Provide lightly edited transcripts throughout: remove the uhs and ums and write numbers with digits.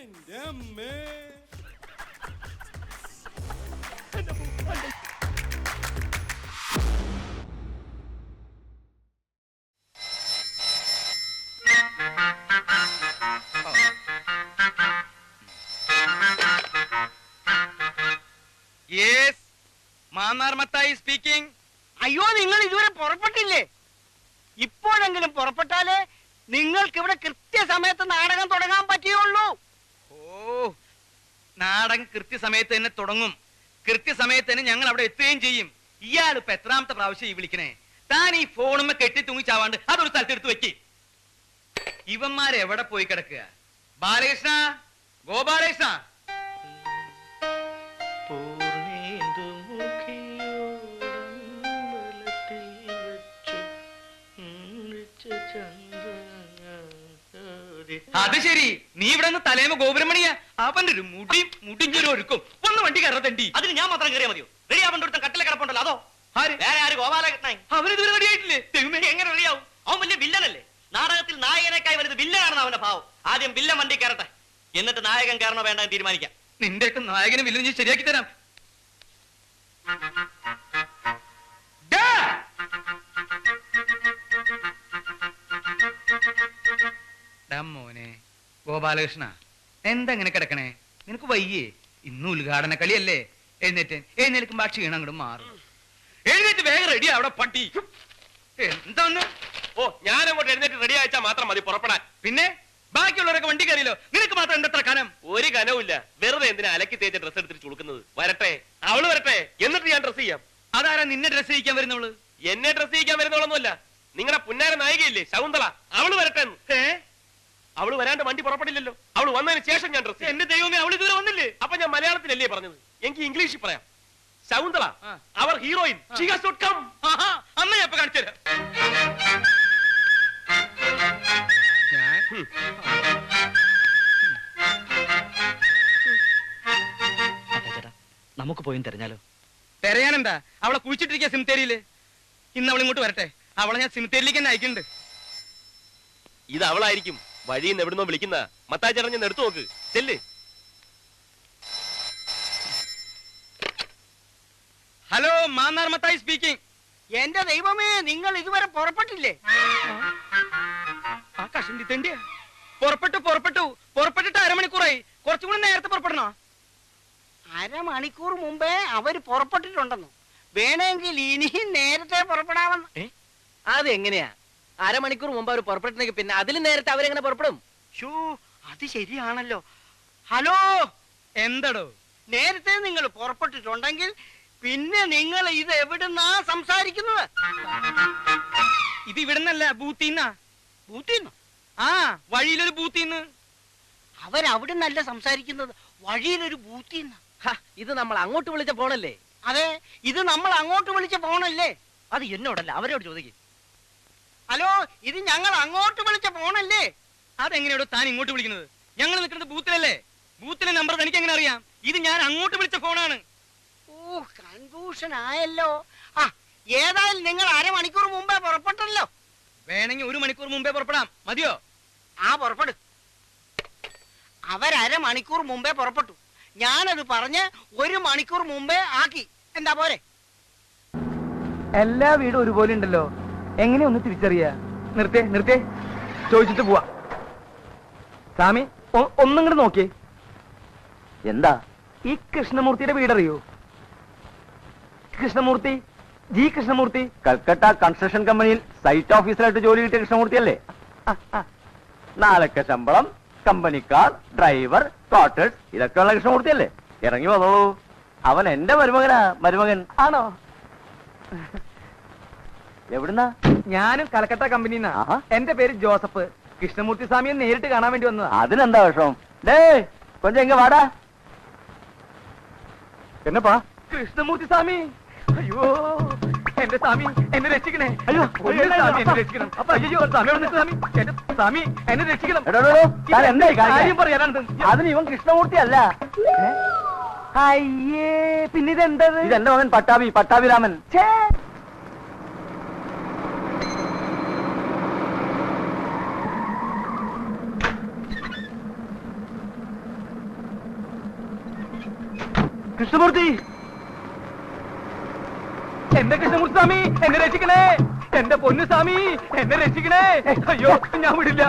എന്റെ അമ്മേ. സ്പീക്കിംഗ്. അയ്യോ, നിങ്ങൾ ഇതുവരെ പുറപ്പെട്ടില്ലേ? ഇപ്പോഴെങ്കിലും പുറപ്പെട്ടാലേ നിങ്ങൾക്ക് ഇവിടെ കൃത്യസമയത്ത് നാടകം തുടങ്ങാൻ പറ്റുകയുള്ളൂ. ഓ, നാടകം കൃത്യസമയത്ത് തന്നെ തുടങ്ങും. കൃത്യസമയത്ത് തന്നെ ഞങ്ങൾ അവിടെ എത്തുകയും ചെയ്യും. ഇയാൾ ഇപ്പൊ എത്രാമത്തെ പ്രാവശ്യം ഈ വിളിക്കണേ? താൻ ഈ ഫോണുമ്മ കെട്ടി തൂങ്ങിച്ചാവാണ്ട് അതൊരു സ്ഥലത്തെടുത്ത് വെക്ക്. ഇവന്മാരെവിടെ പോയി കിടക്കുക? ബാലകൃഷ്ണ, ഗോപാലകൃഷ്ണ. അത് ശരി, നീ ഇവിടെ നിന്ന് തലേമ ഗോപുരമണിയാ. അവന്റെ ഒരു മുടിഞ്ഞൊരു ഒരുക്കും. ഒന്ന് വണ്ടി കയറത്തണ്ടി. അതിന് ഞാൻ മാത്രം കയറിയാൽ മതിയോ? റെഡി ആവേണ്ട ഒരുത്തൻ കട്ടിലെ കിടപ്പുണ്ടല്ലോ, അതോ? വേറെ ആര്? ഗോപാലകൃഷ്ണൻ. അവനിതുവരെ റെഡിയായിട്ടില്ലേ? എങ്ങനെ റെഡിയാവും? അവൻ വലിയ വില്ലനല്ലേ? നാടകത്തിൽ നായകനേക്കായി വരുന്നത് വില്ലനാണെന്ന് അവന്റെ ഭാവം. ആദ്യം വില്ലൻ വണ്ടി കയറട്ടെ, എന്നിട്ട് നായകൻ കയറണോ വേണ്ട തീരുമാനിക്കാം. നിന്റെയൊക്കെ നായകനെ വില്ലൻ ഞാൻ ശരിയാക്കി തരാം. മോനെ ഗോപാലകൃഷ്ണ, എന്താ ഇങ്ങനെ കിടക്കണേ? നിനക്ക് വയ്യേ? ഇന്ന് ഉദ്ഘാടന കളിയല്ലേ? എഴുന്നേൽക്കുമ്പോ ആ ക്ഷീണം അങ്ങോട്ട് മാറും. എഴുന്നേറ്റ് വേഗം റെഡി അവിടെ പട്ടി. എന്താന്ന്? ഓ, ഞാൻ അങ്ങോട്ട് എഴുന്നേറ്റ് റെഡി അയച്ചാൽ മാത്രം മതി പുറപ്പെടാൻ. പിന്നെ ബാക്കിയുള്ളവരൊക്കെ വണ്ടി കയറിയല്ലോ, നിനക്ക് മാത്രം എന്തത്ര കനം? ഒരു കനവുമില്ല. വെറുതെ എന്തിനാ അലക്കി തേച്ച ഡ്രസ് എടുത്തിട്ട് ചുളുക്കുന്നത്? വരട്ടെ, അവള് വരട്ടെ, എന്നിട്ട് ഞാൻ ഡ്രസ് ചെയ്യാം. അതാരാ നിന്നെ ഡ്രസ് ചെയ്യിക്കാൻ വരുന്നവള്? എന്നെ ഡ്രസ് ചെയ്യിക്കാൻ വരുന്നവളൊന്നുമല്ല, നിങ്ങളുടെ പുന്നാര നായികയില്ലേ ശകുന്തള, അവള് വരട്ടെ. അവള് വരാണ്ട് വണ്ടി പുറപ്പെടില്ലല്ലോ. അവള് വന്നതിന് ശേഷം ഞാൻ ഡ്രസ്. എന്റെ ദൈവമേ, അവള് ഇതുവരെ വന്നില്ലേ? അപ്പൊ ഞാൻ മലയാളത്തിലല്ലേ പറഞ്ഞത്, എനിക്ക് ഇംഗ്ലീഷിൽ പറയാം. ശകുന്തള, അവർ ഹീറോയിൻ, അമ്മ ഞാൻ ഇപ്പൊ കാണിച്ചു തരാം. നമുക്ക് പോയി തെരഞ്ഞാലോ? തെരയാനെന്താ? അവളെ കുഴിച്ചിട്ടിരിക്കുക സിമിത്തേരിയില്. ഇന്ന് അവൾ ഇങ്ങോട്ട് വരട്ടെ, അവളെ ഞാൻ സിമിത്തേരിയിലേക്ക് തന്നെ അയക്കുന്നുണ്ട്. ഇത് അവളായിരിക്കും. വഴിയിൽ നിന്ന് എവിടുന്നോ വിളിക്കുന്ന. മത്തായി ചേട്ടൻ എടുത്തു നോക്ക്, ചെല്ല്. Hello, Mannar Mathai speaking. എന്റെ ദൈവമേ, നിങ്ങൾ ഇതുവരെ പുറപ്പെട്ടില്ലേ? ആ കഷണ്ടി തെണ്ടിയാ. പുറപ്പെട്ടിട്ട് അരമണിക്കൂറായി. കുറച്ചും കൂടി നേരത്തെ പുറപ്പെടണോ? അരമണിക്കൂർ മുമ്പേ അവര് പുറപ്പെട്ടിട്ടുണ്ടെന്നു. വേണമെങ്കിൽ ഇനിയും നേരത്തെ പുറപ്പെടാമെന്ന്. അതെങ്ങനെയാ? അരമണിക്കൂർ മുമ്പ് അവർ പുറപ്പെട്ടെങ്കിൽ പിന്നെ അതിലും നേരത്തെ അവരെങ്ങനെ പുറപ്പെടും? ഷോ, അത് ശരിയാണല്ലോ. ഹലോ, എന്തടോ? നേരത്തെ നിങ്ങൾ പുറപ്പെട്ടിട്ടുണ്ടെങ്കിൽ പിന്നെ നിങ്ങൾ ഇത് എവിടുന്നാ സംസാരിക്കുന്നത്? ഇത് ഇവിടുന്നല്ല, ബൂത്തിന്നാ. ബൂത്തിന്ന്? ആ, വഴിയിലൊരു ബൂത്തിന്ന്. അവരവിടുന്നല്ല സംസാരിക്കുന്നത്, വഴിയിലൊരു ബൂത്തിന്ന്. ഇത് നമ്മൾ അങ്ങോട്ട് വിളിച്ച ഫോണല്ലേ? അതെ, ഇത് നമ്മൾ അങ്ങോട്ട് വിളിച്ച ഫോണല്ലേ? അത് എന്നോടല്ല, അവരോട് ചോദിക്കും. ഹലോ, ഇത് ഞങ്ങൾ അങ്ങോട്ട് വിളിച്ച ഫോണല്ലേ? അതെങ്ങനെയാണോ താൻ ഇങ്ങോട്ട് വിളിക്കുന്നത്? ഞങ്ങൾ നിൽക്കുന്നത് ബൂത്തിലല്ലേ? ബൂത്തിലെ നമ്പർ തനിക്ക് എങ്ങനെ അറിയാം? ഇത് ഞാൻ അങ്ങോട്ട് വിളിച്ച ഫോണാണ്. ഓ, കൺഫ്യൂഷൻ ആയല്ലോ. ആ, ഏതായാലും നിങ്ങൾ അരമണിക്കൂർ മുമ്പേ പുറപ്പെട്ടല്ലോ. വേണമെങ്കിൽ 1 മണിക്കൂർ മുമ്പേ പുറപ്പെടാം. മതിയോ? ആ, പുറപ്പെടു. അവരമണിക്കൂർ മുമ്പേ പുറപ്പെട്ടു. ഞാനത് പറഞ്ഞ് 1 മണിക്കൂർ മുമ്പേ ആക്കി. എന്താ പോരെ? എല്ലാ വീടും ഒരുപോലെ ഉണ്ടല്ലോ, എങ്ങനെ ഒന്ന് തിരിച്ചറിയാ? നിർത്തേ ചോദിച്ചിട്ട് പോവാ. സ്വാമി, ഒന്നും കൂടെ നോക്കിയേ. എന്താ ഈ കൃഷ്ണമൂർത്തിയുടെ വീടറിയോ? കൃഷ്ണമൂർത്തി, ജി കൃഷ്ണമൂർത്തി. കൽക്കട്ട കൺസ്ട്രക്ഷൻ കമ്പനിയിൽ സൈറ്റ് ഓഫീസറായിട്ട് ജോലി കിട്ടിയ കൃഷ്ണമൂർത്തി അല്ലേ? നാളൊക്കെ ശമ്പളം, കമ്പനിക്കാർ, ഡ്രൈവർ, ക്വാർട്ടേഴ്സ്, ഇതൊക്കെയുള്ള കൃഷ്ണമൂർത്തി അല്ലേ? ഇറങ്ങി വന്നോളൂ. അവൻ എന്റെ മരുമകനാ. മരുമകൻ ആണോ? എവിടുന്നാ? ഞാനും കൽക്കട്ട കമ്പനിന്നാ. എന്റെ പേര് ജോസഫ്. കൃഷ്ണമൂർത്തി സ്വാമിയെ നേരിട്ട് കാണാൻ വേണ്ടി വന്നതാ. അതിനെന്താ വിഷമം? ഡേ കൊഞ്ചം എങ്ക വാടാ. എന്നപ്പാ? കൃഷ്ണമൂർത്തി സ്വാമി, അയ്യോ എന്റെ സ്വാമി, എന്നെ രക്ഷിക്കണേ. അയ്യോ, സ്വാമി എന്നെ രക്ഷിക്കണം. അയ്യോ സ്വാമി, എന്റെ സ്വാമി എന്നെ രക്ഷിക്കണം. എന്തായി കാര്യം പറയാനാണ്. അതിന് ഇവൻ കൃഷ്ണമൂർത്തി അല്ല. അയ്യേ, പിന്നെ ഇതെന്തത്? ഇതെന്റെ മകൻ പട്ടാഭിരാമൻ. കൃഷ്ണമൂർത്തി, എന്റെ കൃഷ്ണമൂർത്തി സ്വാമി, എന്നെ രക്ഷിക്കണേ. എന്റെ പൊന്നു സ്വാമി, എന്നെ രക്ഷിക്കണേ. അയ്യോ, ഞാൻ വിടില്ല.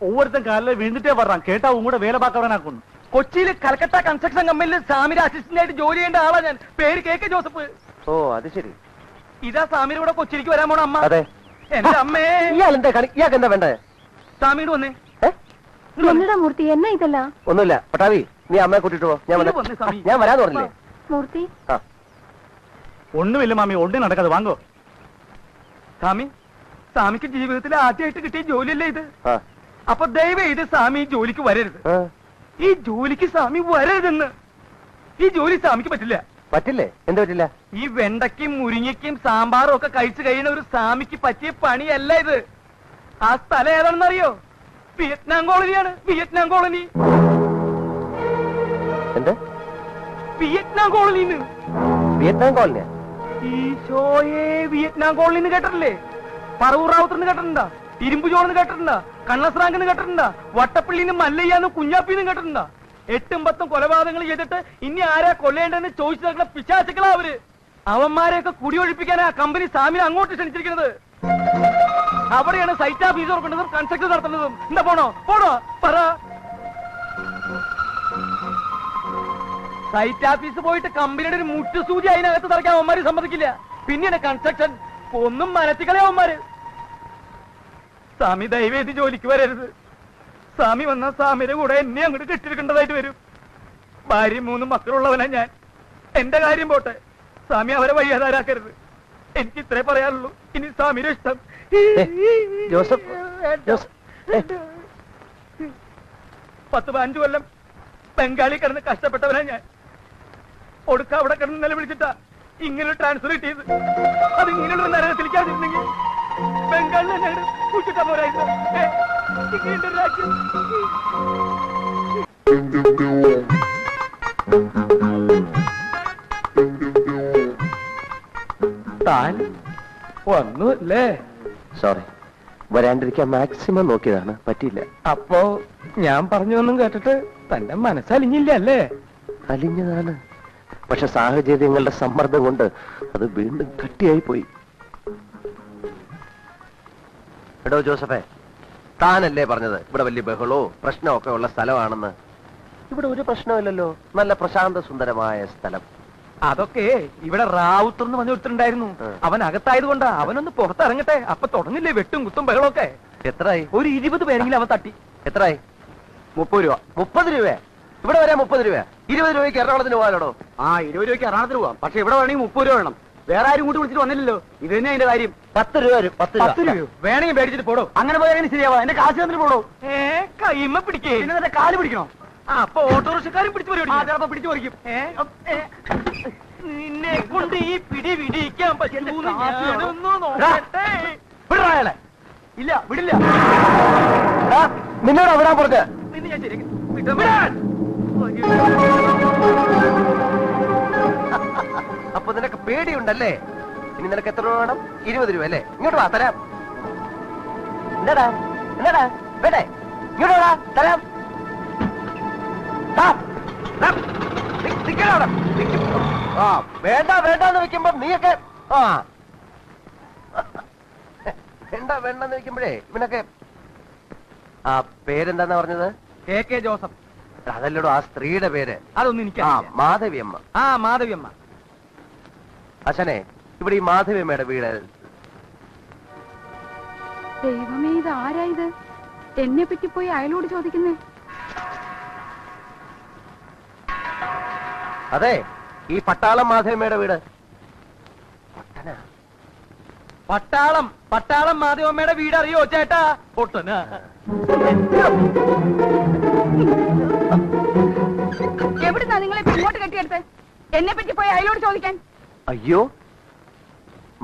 ഒവ്വൊരുത്തൻ കാലിൽ വീഴ്ന്നിട്ടേ പറയാം. കേട്ടാ ഉമ്മൂടെ വേല പാക്കവനാക്കുന്നു. കൊച്ചിയിൽ കൽക്കട്ട കൺസ്ട്രക്ഷൻ കമ്പനിയിൽ സ്വാമിയുടെ അസിസ്റ്റന്റ് ആയിട്ട് ജോലി ചെയ്യേണ്ട ആളാ ഞാൻ. പേര് KK ജോസഫ്. ഓ അത് ശരി. ഇതാ സ്വാമിയുടെ കൂടെ കൊച്ചിയിലേക്ക് വരാൻ പോണ അമ്മ. അതെ. എന്റെ അമ്മേ. ഇയാൾക്ക് എന്താ വേണ്ടേ? സ്വാമിയോട് വന്നേ. എന്നടാ മൂർത്തി, എന്നാ ഇതല്ല? ഒന്നുമില്ല. പട്ടാവി, നീ അമ്മയെ കൂട്ടിട്ട് പോ. ഞാൻ വരാന്ന് പറഞ്ഞില്ലേ? മൂർത്തി, ഒന്നുമില്ല മാമി, ഒന്നും നടക്കാതെ വാങ്ങോ. സ്വാമി, സ്വാമിക്ക് ജീവിതത്തിൽ ആദ്യമായിട്ട് കിട്ടിയ ജോലിയല്ലേ ഇത്? അപ്പൊ ദയവ് ഇത് സ്വാമി ഈ ജോലിക്ക് വരരുത്. ഈ ജോലിക്ക് സ്വാമി വരരുതെന്ന്. ഈ ജോലി സ്വാമിക്ക് പറ്റില്ല. പറ്റില്ലേ? എന്താ പറ്റില്ല? ഈ വെണ്ടയ്ക്കും മുരിങ്ങയ്ക്കും സാമ്പാറും ഒക്കെ കഴിച്ചു കഴിയുന്ന ഒരു സ്വാമിക്ക് പറ്റിയ പണിയല്ല ഇത്. ആ സ്ഥലം ഏതാണെന്ന് അറിയോ? വിയറ്റ്നാം കോളനിയാണ്. വിയറ്റ്നാം കോളനി. എന്താ? വിയറ്റ്നാം കോളനിന്ന്. വിയറ്റ്നാം കോളനിയാ? ഈശോയെ, വിയറ്റ്നാം കോളനിന്ന് കേട്ടിട്ടില്ലേ? പറവൂർ റാവുത്തർന്ന് കേട്ടിട്ടുണ്ടാ? ഇരുമ്പു ചോർന്ന് കേട്ടിട്ടുണ്ടാ? കണ്ണസ്രാങ്കെന്ന് കേട്ടിട്ടുണ്ടാ? വട്ടപ്പള്ളിന്ന് മല്ലയ്യാന്ന് കുഞ്ഞാപ്പിന്ന് കേട്ടിട്ടുണ്ടാ? 8ഉം 10ഉം കൊലപാതകങ്ങൾ ചെയ്തിട്ട് ഇനി ആരാ കൊല്ലേണ്ടെന്ന് ചോദിച്ചു നടക്കുന്ന പിശാചുക്കളാ അവര്. അവന്മാരെയൊക്കെ കുടിയൊഴിപ്പിക്കാനാ കമ്പനി സ്വാമിനെ അങ്ങോട്ട് ക്ഷണിച്ചിരിക്കുന്നത്. അവിടെയാണ് സൈറ്റ് ഓഫീസ് തുറക്കേണ്ടതും കൺസ്ട്രക്ഷൻ നടത്തുന്നതും. എന്താ പോണോ? പോണോ? പറ. സൈറ്റ് ഓഫീസ് പോയിട്ട് കമ്പനിയുടെ ഒരു മുട്ടുസൂചി അതിനകത്ത് തറയ്ക്കാൻ അവന്മാര് സമ്മതിക്കില്ല. പിന്നെയാണ് കൺസ്ട്രക്ഷൻ. ഒന്നും മനത്തിക്കളെ അവന്മാര്. സ്വാമി ദയവേദി ജോലിക്ക് വരരുത്. സ്വാമി വന്ന സ്വാമിയുടെ കൂടെ എന്നെ അങ്ങോട്ട് കെട്ടിരിക്കേണ്ടതായിട്ട് വരും. ഭാര്യയും 3 മക്കളുള്ളവനാ ഞാൻ. എന്റെ കാര്യം പോട്ടെ, സ്വാമി അവരെ വഴിയാതാരാക്കരുത്. എനിക്ക് ഇത്രേ പറയാനുള്ളൂ. ഇനി സ്വാമിയുടെ ഇഷ്ടം. ജോസഫ്, 10-15 കൊല്ലം ബംഗാളി കിടന്ന് കഷ്ടപ്പെട്ടവനാ ഞാൻ. ഒടുക്ക അവിടെ കിടന്ന് നിലവിളിച്ചിട്ടാ ഇങ്ങനൊരു ട്രാൻസ്ഫർ കിട്ടിയത്. അത് ഇങ്ങനെയുള്ള നരകത്തിലേക്കാതിരുന്നെങ്കിൽ ബംഗാളിൽ തന്നെ കൂച്ചിട്ടാ പോരായിരുന്നു. ഇങ്ങനെ രാജ്യം. താൻ വന്നുല്ലേ? സോറി, വരാണ്ടിരിക്കാൻ മാക്സിമം നോക്കിയതാണ്, പറ്റിയില്ല. അപ്പോ ഞാൻ പറഞ്ഞൊന്നും കേട്ടിട്ട് തന്റെ മനസ്സലിഞ്ഞില്ല അല്ലേ? അലിഞ്ഞതാണ്, പക്ഷെ സാഹചര്യങ്ങളുടെ സമ്മർദ്ദം കൊണ്ട് അത് വീണ്ടും കട്ടിയായി പോയി. എടോ ജോസഫേ, താനല്ലേ പറഞ്ഞത് ഇവിടെ വലിയ ബഹളോ പ്രശ്നമൊക്കെ ഉള്ള സ്ഥലമാണെന്ന്? ഇവിടെ ഒരു പ്രശ്നമില്ലല്ലോ, നല്ല പ്രശാന്ത സുന്ദരമായ സ്ഥലം. അതൊക്കെ ഇവിടെ റാവുത്തർന്ന് വന്ന് ഒരുത്തരുണ്ടായിരുന്നു. അവൻ അകത്തായത് കൊണ്ടാ. അവനൊന്ന് പുറത്തിറങ്ങട്ടെ, അപ്പൊ തുടങ്ങില്ലേ വെട്ടും കുത്തും ബഹളമൊക്കെ. എത്രയായി? ഒരു 20 പേരെങ്കിലും അവൻ തട്ടി. എത്രയായി? 30 രൂപ. 30 രൂപ? ഇവിടെ വരാൻ 30 രൂപ? 20 രൂപയ്ക്ക് എറണാകുളത്തിന് പോകാനോ? 20 രൂപയ്ക്ക് എറണാകുളത്തിന് പോവാം. പക്ഷെ ഇവിടെ വേണമെങ്കിൽ 30 രൂപ വേണം. വേറെ ആരും കൂട്ടി വിളിച്ചിട്ട് വന്നില്ലല്ലോ. ഇത് തന്നെ അതിന്റെ കാര്യം. 10 രൂപ വരും. 10 രൂപ വേണമെങ്കിൽ മേടിച്ചിട്ട് പോടോ. അങ്ങനെ പോയാൽ ശരിയാവാ. എന്റെ കാശ് തന്നിട്ട് പോടോ. കൈമ പിടിക്കേ, പിന്നെ കാല് പിടിക്കണോ? അപ്പൊ ഓട്ടോറിക്ഷക്കാരും പിടിച്ചു പരിപാടി പിടിച്ചു പറിക്കും. നിന്നെ കൊണ്ട് ഈ പിടി പിടിക്കാൻ പറ്റുന്നു. ഇല്ല, വിടില്ല. നിന്നോട് വിടാൻ പറഞ്ഞ നിന്നെ ഞാൻ ശരിയാക്കി. അപ്പൊ നിനക്ക് പേടിയുണ്ടല്ലേ? ഇനി നിനക്ക് എത്ര രൂപ വേണം? 20 രൂപ അല്ലേ? ഇങ്ങോട്ട് വാ, തരാം. എന്താടാ എന്താടാ വേണ്ടേ? ഇങ്ങോട്ട് വാ, തരാം. വേണ്ട വേണ്ടെന്ന് വെക്കുമ്പോ നീയൊക്കെ വേണ്ട വേണ്ടെന്ന് വെക്കുമ്പോഴേ ഇവനൊക്കെ. ആ പേരെന്താന്നാ പറഞ്ഞത്? KK Joseph. അതല്ലടോ ആ സ്ത്രീയുടെ പേര്. അതൊന്നും എനിക്ക് മാധവിയമ്മ. മാധവിയമ്മ. അച്ഛനെ, ഇവിടെ ഈ മാധവിയമ്മയുടെ വീട്. ദൈവമേ, ഇത് ആരായത്? എന്നെ പറ്റി പോയി അയലോട് ചോദിക്കുന്നേ. അതെ, ഈ പട്ടാളം മാധവിയമ്മയുടെ വീട്. പട്ടാളം മാധവമ്മയുടെ വീട് അറിയോ ചേട്ടാ? പൊട്ടന. എവിടുന്നാ നിങ്ങളെ ഇങ്ങോട്ട് കെട്ടിയെടുത്ത്? എന്നെ പറ്റി പോയി അയലോട് ചോദിക്കാൻ. അയ്യോ,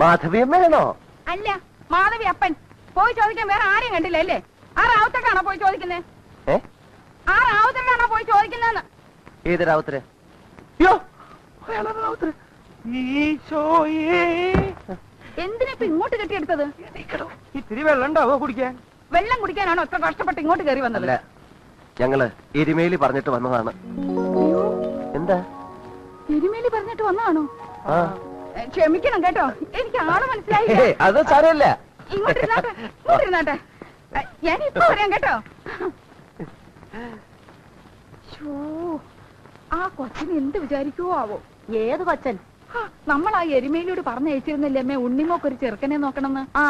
മാധവിയമ്മയാണോ? അല്ല, മാധവി അപ്പൻ. പോയി ചോദിക്കാൻ വേറെ ആരെയും കണ്ടില്ല അല്ലേ? ആ റാവുത്തക്കാണോ പോയി ചോദിക്കുന്നേ? ആ റാവുത്തക്കാണോ പോയി ചോദിക്കുന്നതെന്ന്? ഏത് റാവുത്തര്? എന്തിനിപ്പോ ഇങ്ങോട്ട് കെട്ടിയെടുത്തത്? ഇത്തിരി വെള്ളം ഉണ്ടാവോ കുടിക്കാൻ? വെള്ളം കുടിക്കാനാണോ ഇത്ര കഷ്ടപ്പെട്ട് ഇങ്ങോട്ട് കയറി വന്നത്? ഞങ്ങള് എരുമേലി പറഞ്ഞിട്ട് വന്നതാണ്. എന്താ? എരുമേലി പറഞ്ഞിട്ട് വന്നാണോ? ആ ക്ഷമിക്കണം കേട്ടോ, എനിക്ക് ആള് മനസ്സിലായില്ല. അത് സാരമില്ല. ഇങ്ങോട്ടിരുന്നാട്ടെ, ഞാനിപ്പോ പറയാം കേട്ടോ. ആ കൊച്ചിന് എന്ത് വിചാരിക്കുവോ ആവോ? ഏത് കൊച്ചൻ? നമ്മൾ ആ എരുമേലിയോട് പറഞ്ഞയച്ചിരുന്നില്ലേ അമ്മേ ഉണ്ണിമോക്ക് ഒരു ചെറുക്കനെ നോക്കണമെന്ന്? ആ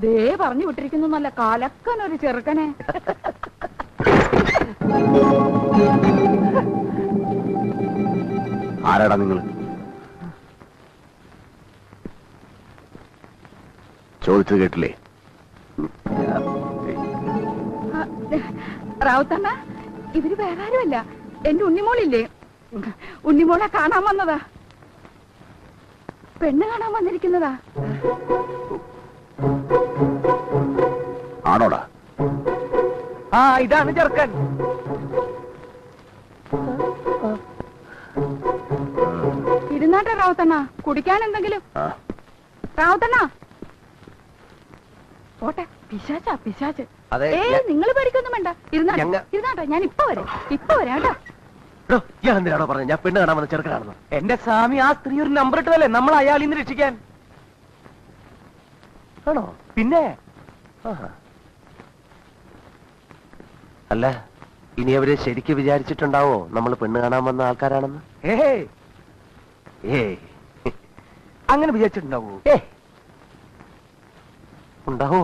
ദേ പറഞ്ഞു വിട്ടിരിക്കുന്നു, നല്ല കലക്കനൊരു ചെറുക്കനെ. ആരാടാ നിങ്ങൾ? ചോദിച്ചത് കേട്ടില്ലേ? റാവുത്തണ്ണ, ഇവര് വേറെ ആരുമല്ല, എന്റെ ഉണ്ണിമോളില്ലേ, ഉണ്ണിമോളെ കാണാൻ വന്നതാ, പെണ്ണ് കാണാൻ വന്നിരിക്കുന്നതാ. ആണോടാ? ആ ഇതാണ് ചെറുക്കൻ. ഇരുന്നാട്ടെ റാവുത്തണ്ണ, കുടിക്കാൻ എന്തെങ്കിലും. റാവുത്തണ്ണ പോട്ടെ, പിശാച്ചാ പിശാച്ച്. അതെ, നിങ്ങൾ പേടിക്കൊന്നും വേണ്ട, ഇരുന്നാട്ടെ, ഞാൻ ഇപ്പൊ വരാം കേട്ടോ. ഞാൻ എന്തിനാണോ പറഞ്ഞത് ഞാൻ പെണ്ണ് കാണാൻ വന്ന ചെറുക്കനാണെന്ന്? എന്റെ സ്വാമി, ആ സ്ത്രീ ഒരു നമ്പർ ഇട്ടതല്ലേ നമ്മൾ അയാളിൽ നിന്ന് രക്ഷിക്കാൻ. ആണോ? പിന്നെ അല്ല, ഇനി അവര് ശരിക്ക് വിചാരിച്ചിട്ടുണ്ടാവോ നമ്മൾ പെണ്ണ് കാണാൻ വന്ന ആൾക്കാരാണെന്ന്? അങ്ങനെ വിചാരിച്ചിട്ടുണ്ടാവോ? ഉണ്ടാവോ?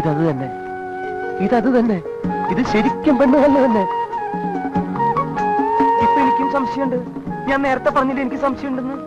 ഇതത് തന്നെ, ഇതത് തന്നെ, ഇത് ശരിക്കും പെണ്ണ് തന്നെ. ഇപ്പൊ എനിക്കും സംശയമുണ്ട്. ഞാൻ നേരത്തെ പറഞ്ഞില്ല എനിക്ക് സംശയമുണ്ടെന്ന്.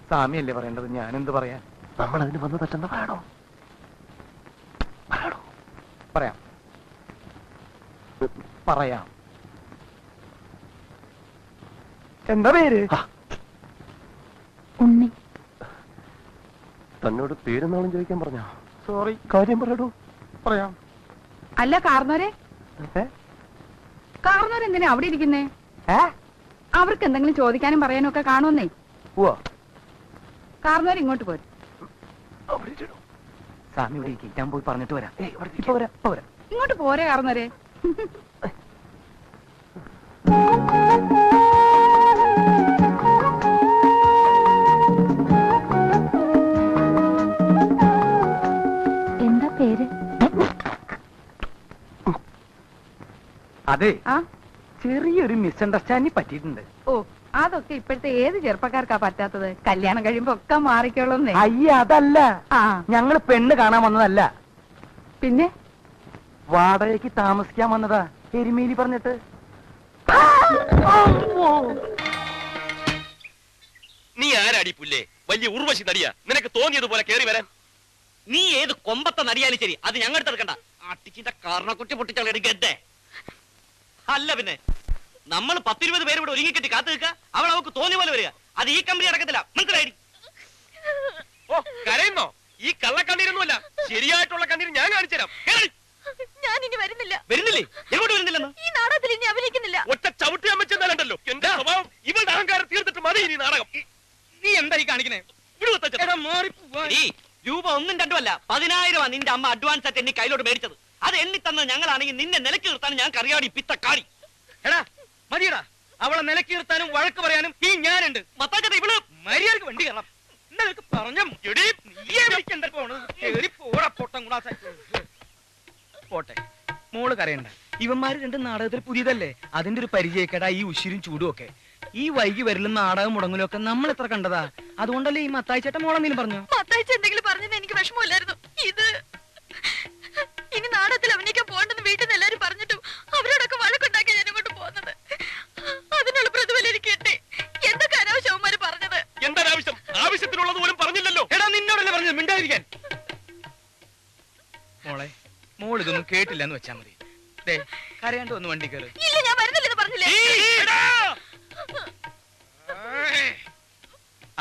സ്വാമിയല്ലേ പറയേണ്ടത്, ഞാനെന്ത് പറയാൻ? നമ്മൾ അതിന് വന്നു തട്ടെന്ന് പറയണോ? പറയാം പറയാം. എന്താ പേര്? ഉണ്ണി. തന്നോട് പേരെന്നാളും ചോദിക്കാൻ പറഞ്ഞോ? സോറി. കാര്യം പറയടോ. പറയാം. അല്ല കാർന്നോരെ, കാർന്നോരെന്തിനാ അവിടെ ഇരിക്കുന്നേ? അവർക്ക് എന്തെങ്കിലും ചോദിക്കാനും പറയാനും ഒക്കെ കാണുമെന്നേ. കാർന്നോര് ഇങ്ങോട്ട് പോരും. സ്വാമി ഇവിടെ ഇരിക്കും, ഞാൻ പോയി പറഞ്ഞിട്ട് വരാം. ഇപ്പൊ വരാം, ഇപ്പൊ വരാം. ഇങ്ങോട്ട് പോരെ കാർന്നോരെ. എന്താ പേര്? അതെ, ആ ചെറിയൊരു മിസ്അണ്ടർസ്റ്റാൻഡിങ് പറ്റിയിട്ടുണ്ട്. ഓ, അതൊക്കെ ഇപ്പോഴത്തെ ഏത് ചെറുപ്പക്കാർക്കാ പറ്റാത്തത്? കല്യാണം കഴിയുമ്പോ ഒക്കെ മാറിക്കോളുന്നേ. അയ്യ അതല്ല, ഞങ്ങള് പെണ്ണ് കാണാൻ വന്നതല്ല, പിന്നെ വാടകയ്ക്ക് താമസിക്കാൻ വന്നതാ. എരുമേലി പറഞ്ഞിട്ട്. നീ ആരാടി പുല്ലേ? വലിയ ഉർവശി നടിയാ, നിനക്ക് തോന്നിയതുപോലെ കേറി വരാൻ. നീ ഏത് കൊമ്പത്തെ നടിയാലും ശരി, അത് ഞങ്ങൾ എടുത്തെടുക്കണ്ട. അട്ടിച്ചിന്റെ കാരണക്കുറ്റി പൊട്ടിച്ചളെടുക്കട്ടെ. അല്ല പിന്നെ നമ്മൾ 10-20 പേര് ഇവിടെ ഒരുങ്ങിക്കെട്ടി കാത്തു നിൽക്കുക, അവൾ അവൾക്ക് തോന്നിയ പോലെ വരിക. അത് ഈ കമ്പനി നടക്കത്തില്ല, മനസ്സിലായി? ഓ കരയുന്നോ? ഈ കള്ളക്കണ്ണീരൊന്നുമല്ല, ശരിയായിട്ടുള്ള കണ്ണീര് ഞാൻ കാണിച്ചു തരാം. ഞാൻ ഇനി വരുന്നില്ല. വരുന്നില്ലേ? എങ്ങോട്ട് വരുന്നില്ലെന്ന്? ഈ നാടകത്തിൽ ഇനി അഭിനയിക്കുന്നില്ല. ഒറ്റ ചവിട്ടി അമ്മച്ചെന്നാലുണ്ടല്ലോ എന്റെ സ്വഭാവം. ഇവളുടെ അഹങ്കാരം തീർത്തിട്ട് മതി ഇനി നാടകം. നീ എന്താ ഈ കാണിക്കണേ? രൂപ 1ഉം 2ഉം അല്ല, 10,000 നിന്റെ അമ്മ അഡ്വാൻസ് ആയിട്ട് എന്നെ കയ്യിലോട്ട് മേടിച്ചത്. അത് എണ്ണി തന്നത് ഞങ്ങളാണെങ്കിൽ നിന്നെ നിലക്ക് നിർത്താൻ ഞാൻ കറിയാടി പിത്തക്കാടി. എടാ മതിയടാ, അവളെ നിലക്ക് നിർത്താനും വഴക്ക് പറയാനും ഈ ഞാനുണ്ട്. മത്താച്ചേട്ടാ, ഇവള് മര്യാദക്ക് വണ്ടി കയറണം. എന്നൊക്കെ പറഞ്ഞ പോട്ടെ, മോള് കരയണ്ട. ഇവന്മാര് രണ്ട് നാടകത്തിൽ പുതിയതല്ലേ, അതിന്റെ ഒരു പരിചയക്കേടാ ഈ ഉശിരും ചൂടും ഒക്കെ. ഈ വൈകി വരലും നാടകം മുടങ്ങലും ഒക്കെ നമ്മൾ എത്ര കണ്ടതാ. അതുകൊണ്ടല്ലേ ഈ മത്തായിച്ചേട്ടൻ മോളെന്തെങ്കിലും പറഞ്ഞു? മത്തായിച്ച എന്തെങ്കിലും പറഞ്ഞത് എനിക്ക് വിഷമമില്ലായിരുന്നു. ഇത് ഇനി നാടകത്തിൽ അഭിനയിക്കാൻ പോകണ്ടെന്ന് വീട്ടിൽ നിന്ന് എല്ലാരും പറഞ്ഞിട്ടും അവരോടൊക്കെ വഴക്കുണ്ടാക്കി ഞാൻ ഇങ്ങോട്ട് പോകുന്നത്. അതിനുള്ള പ്രതിഫലം എനിക്ക് കിട്ടി. എന്തൊക്കെ അനാവശ്യവന്മാര് പറഞ്ഞത്. എന്താണ് ആവശ്യം? ആവശ്യത്തിനുള്ളത് പോലും പറഞ്ഞില്ലല്ലോ. എടാ നിന്നോടല്ലേ പറഞ്ഞത് മിണ്ടായിരിക്കാൻ. മോൾ ഇതൊന്നും കേട്ടില്ല എന്ന് വെച്ചാ മതി. ദേ കരയാണ്ട് ഒന്ന് വണ്ടി കയറി. ഇല്ല, ഞാൻ വരുന്നില്ലെന്ന് പറഞ്ഞില്ലേ.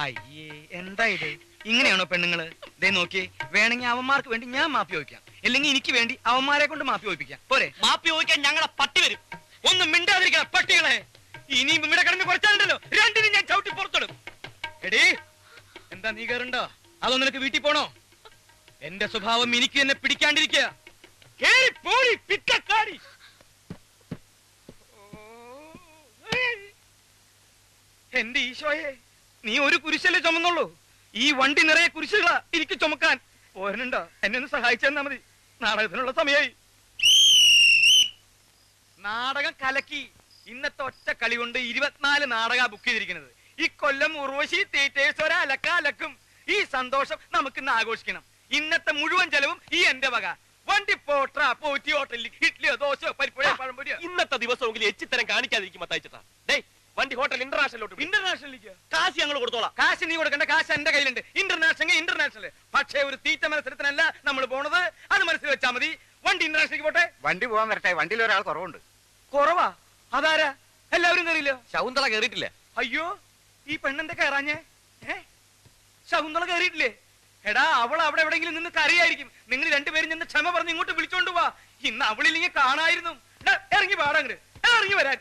അയ്യേ എന്താ ഇത്? ഇങ്ങനെയാണോ പെണ്ണുങ്ങള്? ദേ നോക്കിയേ, വേണമെങ്കിൽ അവന്മാർക്ക് വേണ്ടി ഞാൻ മാപ്പി ചോദിക്കാം, അല്ലെങ്കിൽ എനിക്ക് വേണ്ടി അവന്മാരെ കൊണ്ട് മാപ്പി ചോദിപ്പിക്കാം. പോരെ? മാപ്പി ചോദിക്കാൻ ഞങ്ങളെ പട്ടി വരും. ഒന്നും മിണ്ടാതിരിക്കണം പട്ടികളെ. ഇനിയും ഇവിടെ കിടന്ന് കുറച്ചാലുണ്ടല്ലോ രണ്ടിനും ഞാൻ ചവിട്ടി പുറത്തിടും. എടീ എന്താ നീ കയറുണ്ടോ? അതോ നിനക്ക് വീട്ടിൽ പോണോ? എന്റെ സ്വഭാവം എനിക്ക് തന്നെ പിടിക്കാണ്ടിരിക്കുക. എന്റെ ഈശോയെ, നീ ഒരു കുരിശല്ലേ ചുമന്നുള്ളൂ? ഈ വണ്ടി നിറയെ കുരിശുകളാ എനിക്ക് ചുമക്കാൻ. പോരനുണ്ടോ? എന്നെ ഒന്ന് സഹായിച്ചെന്നാ മതി. നാടകത്തിനുള്ള സമയമായി. നാടകം കലക്കി. ഇന്നത്തെ ഒറ്റ കളി കൊണ്ട് 24 നാടക ബുക്ക് ചെയ്തിരിക്കുന്നത്. ഈ കൊല്ലം ഉർവശി തിയേറ്റേഴ്സ് ഒരലക്ക അലക്കും. ഈ സന്തോഷം നമുക്ക് ഇന്ന് ആഘോഷിക്കണം. ഇന്നത്തെ മുഴുവൻ ചെലവും ഈ എന്റെ വക. വണ്ടി പോട്ര പോറ്റി ഹോട്ടലിൽ ഇഡ്ഡലിയോ ദോശയോ പരിപ്പുഴയോ പഴംപൊരിയോ. ഇന്നത്തെ ദിവസമെങ്കിലും എച്ചിത്തരം കാണിക്കാതിരിക്കും മത്തായിച്ചേട്ടാ. ഡേയ് വണ്ടി ഹോട്ടൽ ഇന്റർനാഷണലിലോട്ട്. ഇന്റർനാഷണലിലേക്ക് കാശ് ഞങ്ങൾ കൊടുത്തോളാം. കാശ് നീ കൊടുക്കേണ്ട. കാശ് എന്റെ കയ്യിലുണ്ട്. ഇന്റർനാഷണൽ. പക്ഷേ ഒരു തീറ്റ മത്സരത്തിനല്ല നമ്മൾ പോണത്. അത് മനസ്സിൽ വെച്ചാ മതി. വണ്ടി ഇന്റർനാഷണലിലേക്ക് പോട്ടെ. വണ്ടി പോകാൻ വരട്ടെ. വണ്ടിയിൽ ഒരാൾ കുറവുണ്ട്. കുറവാ? അതാരാ? എല്ലാവരും കയറിയില്ലോ? ശകുന്തള കേറിയിട്ടില്ല. അയ്യോ, ഈ പെണ്ണെന്താ കയറാഞ്ഞേ? ശകുന്തള കയറിയിട്ടില്ലേ? എടാ, അവൾ അവിടെ എവിടെയെങ്കിലും നിന്ന് കരയായിരിക്കും. നിങ്ങൾ രണ്ടുപേരും നിന്ന് ക്ഷമ പറഞ്ഞ് ഇങ്ങോട്ട് വിളിച്ചോണ്ട് പോവാ. ഇന്ന് അവളില്ലെങ്കിൽ കാണായിരുന്നു. ഇറങ്ങി പാടങ്ങട്, ഇറങ്ങി വരാൻ.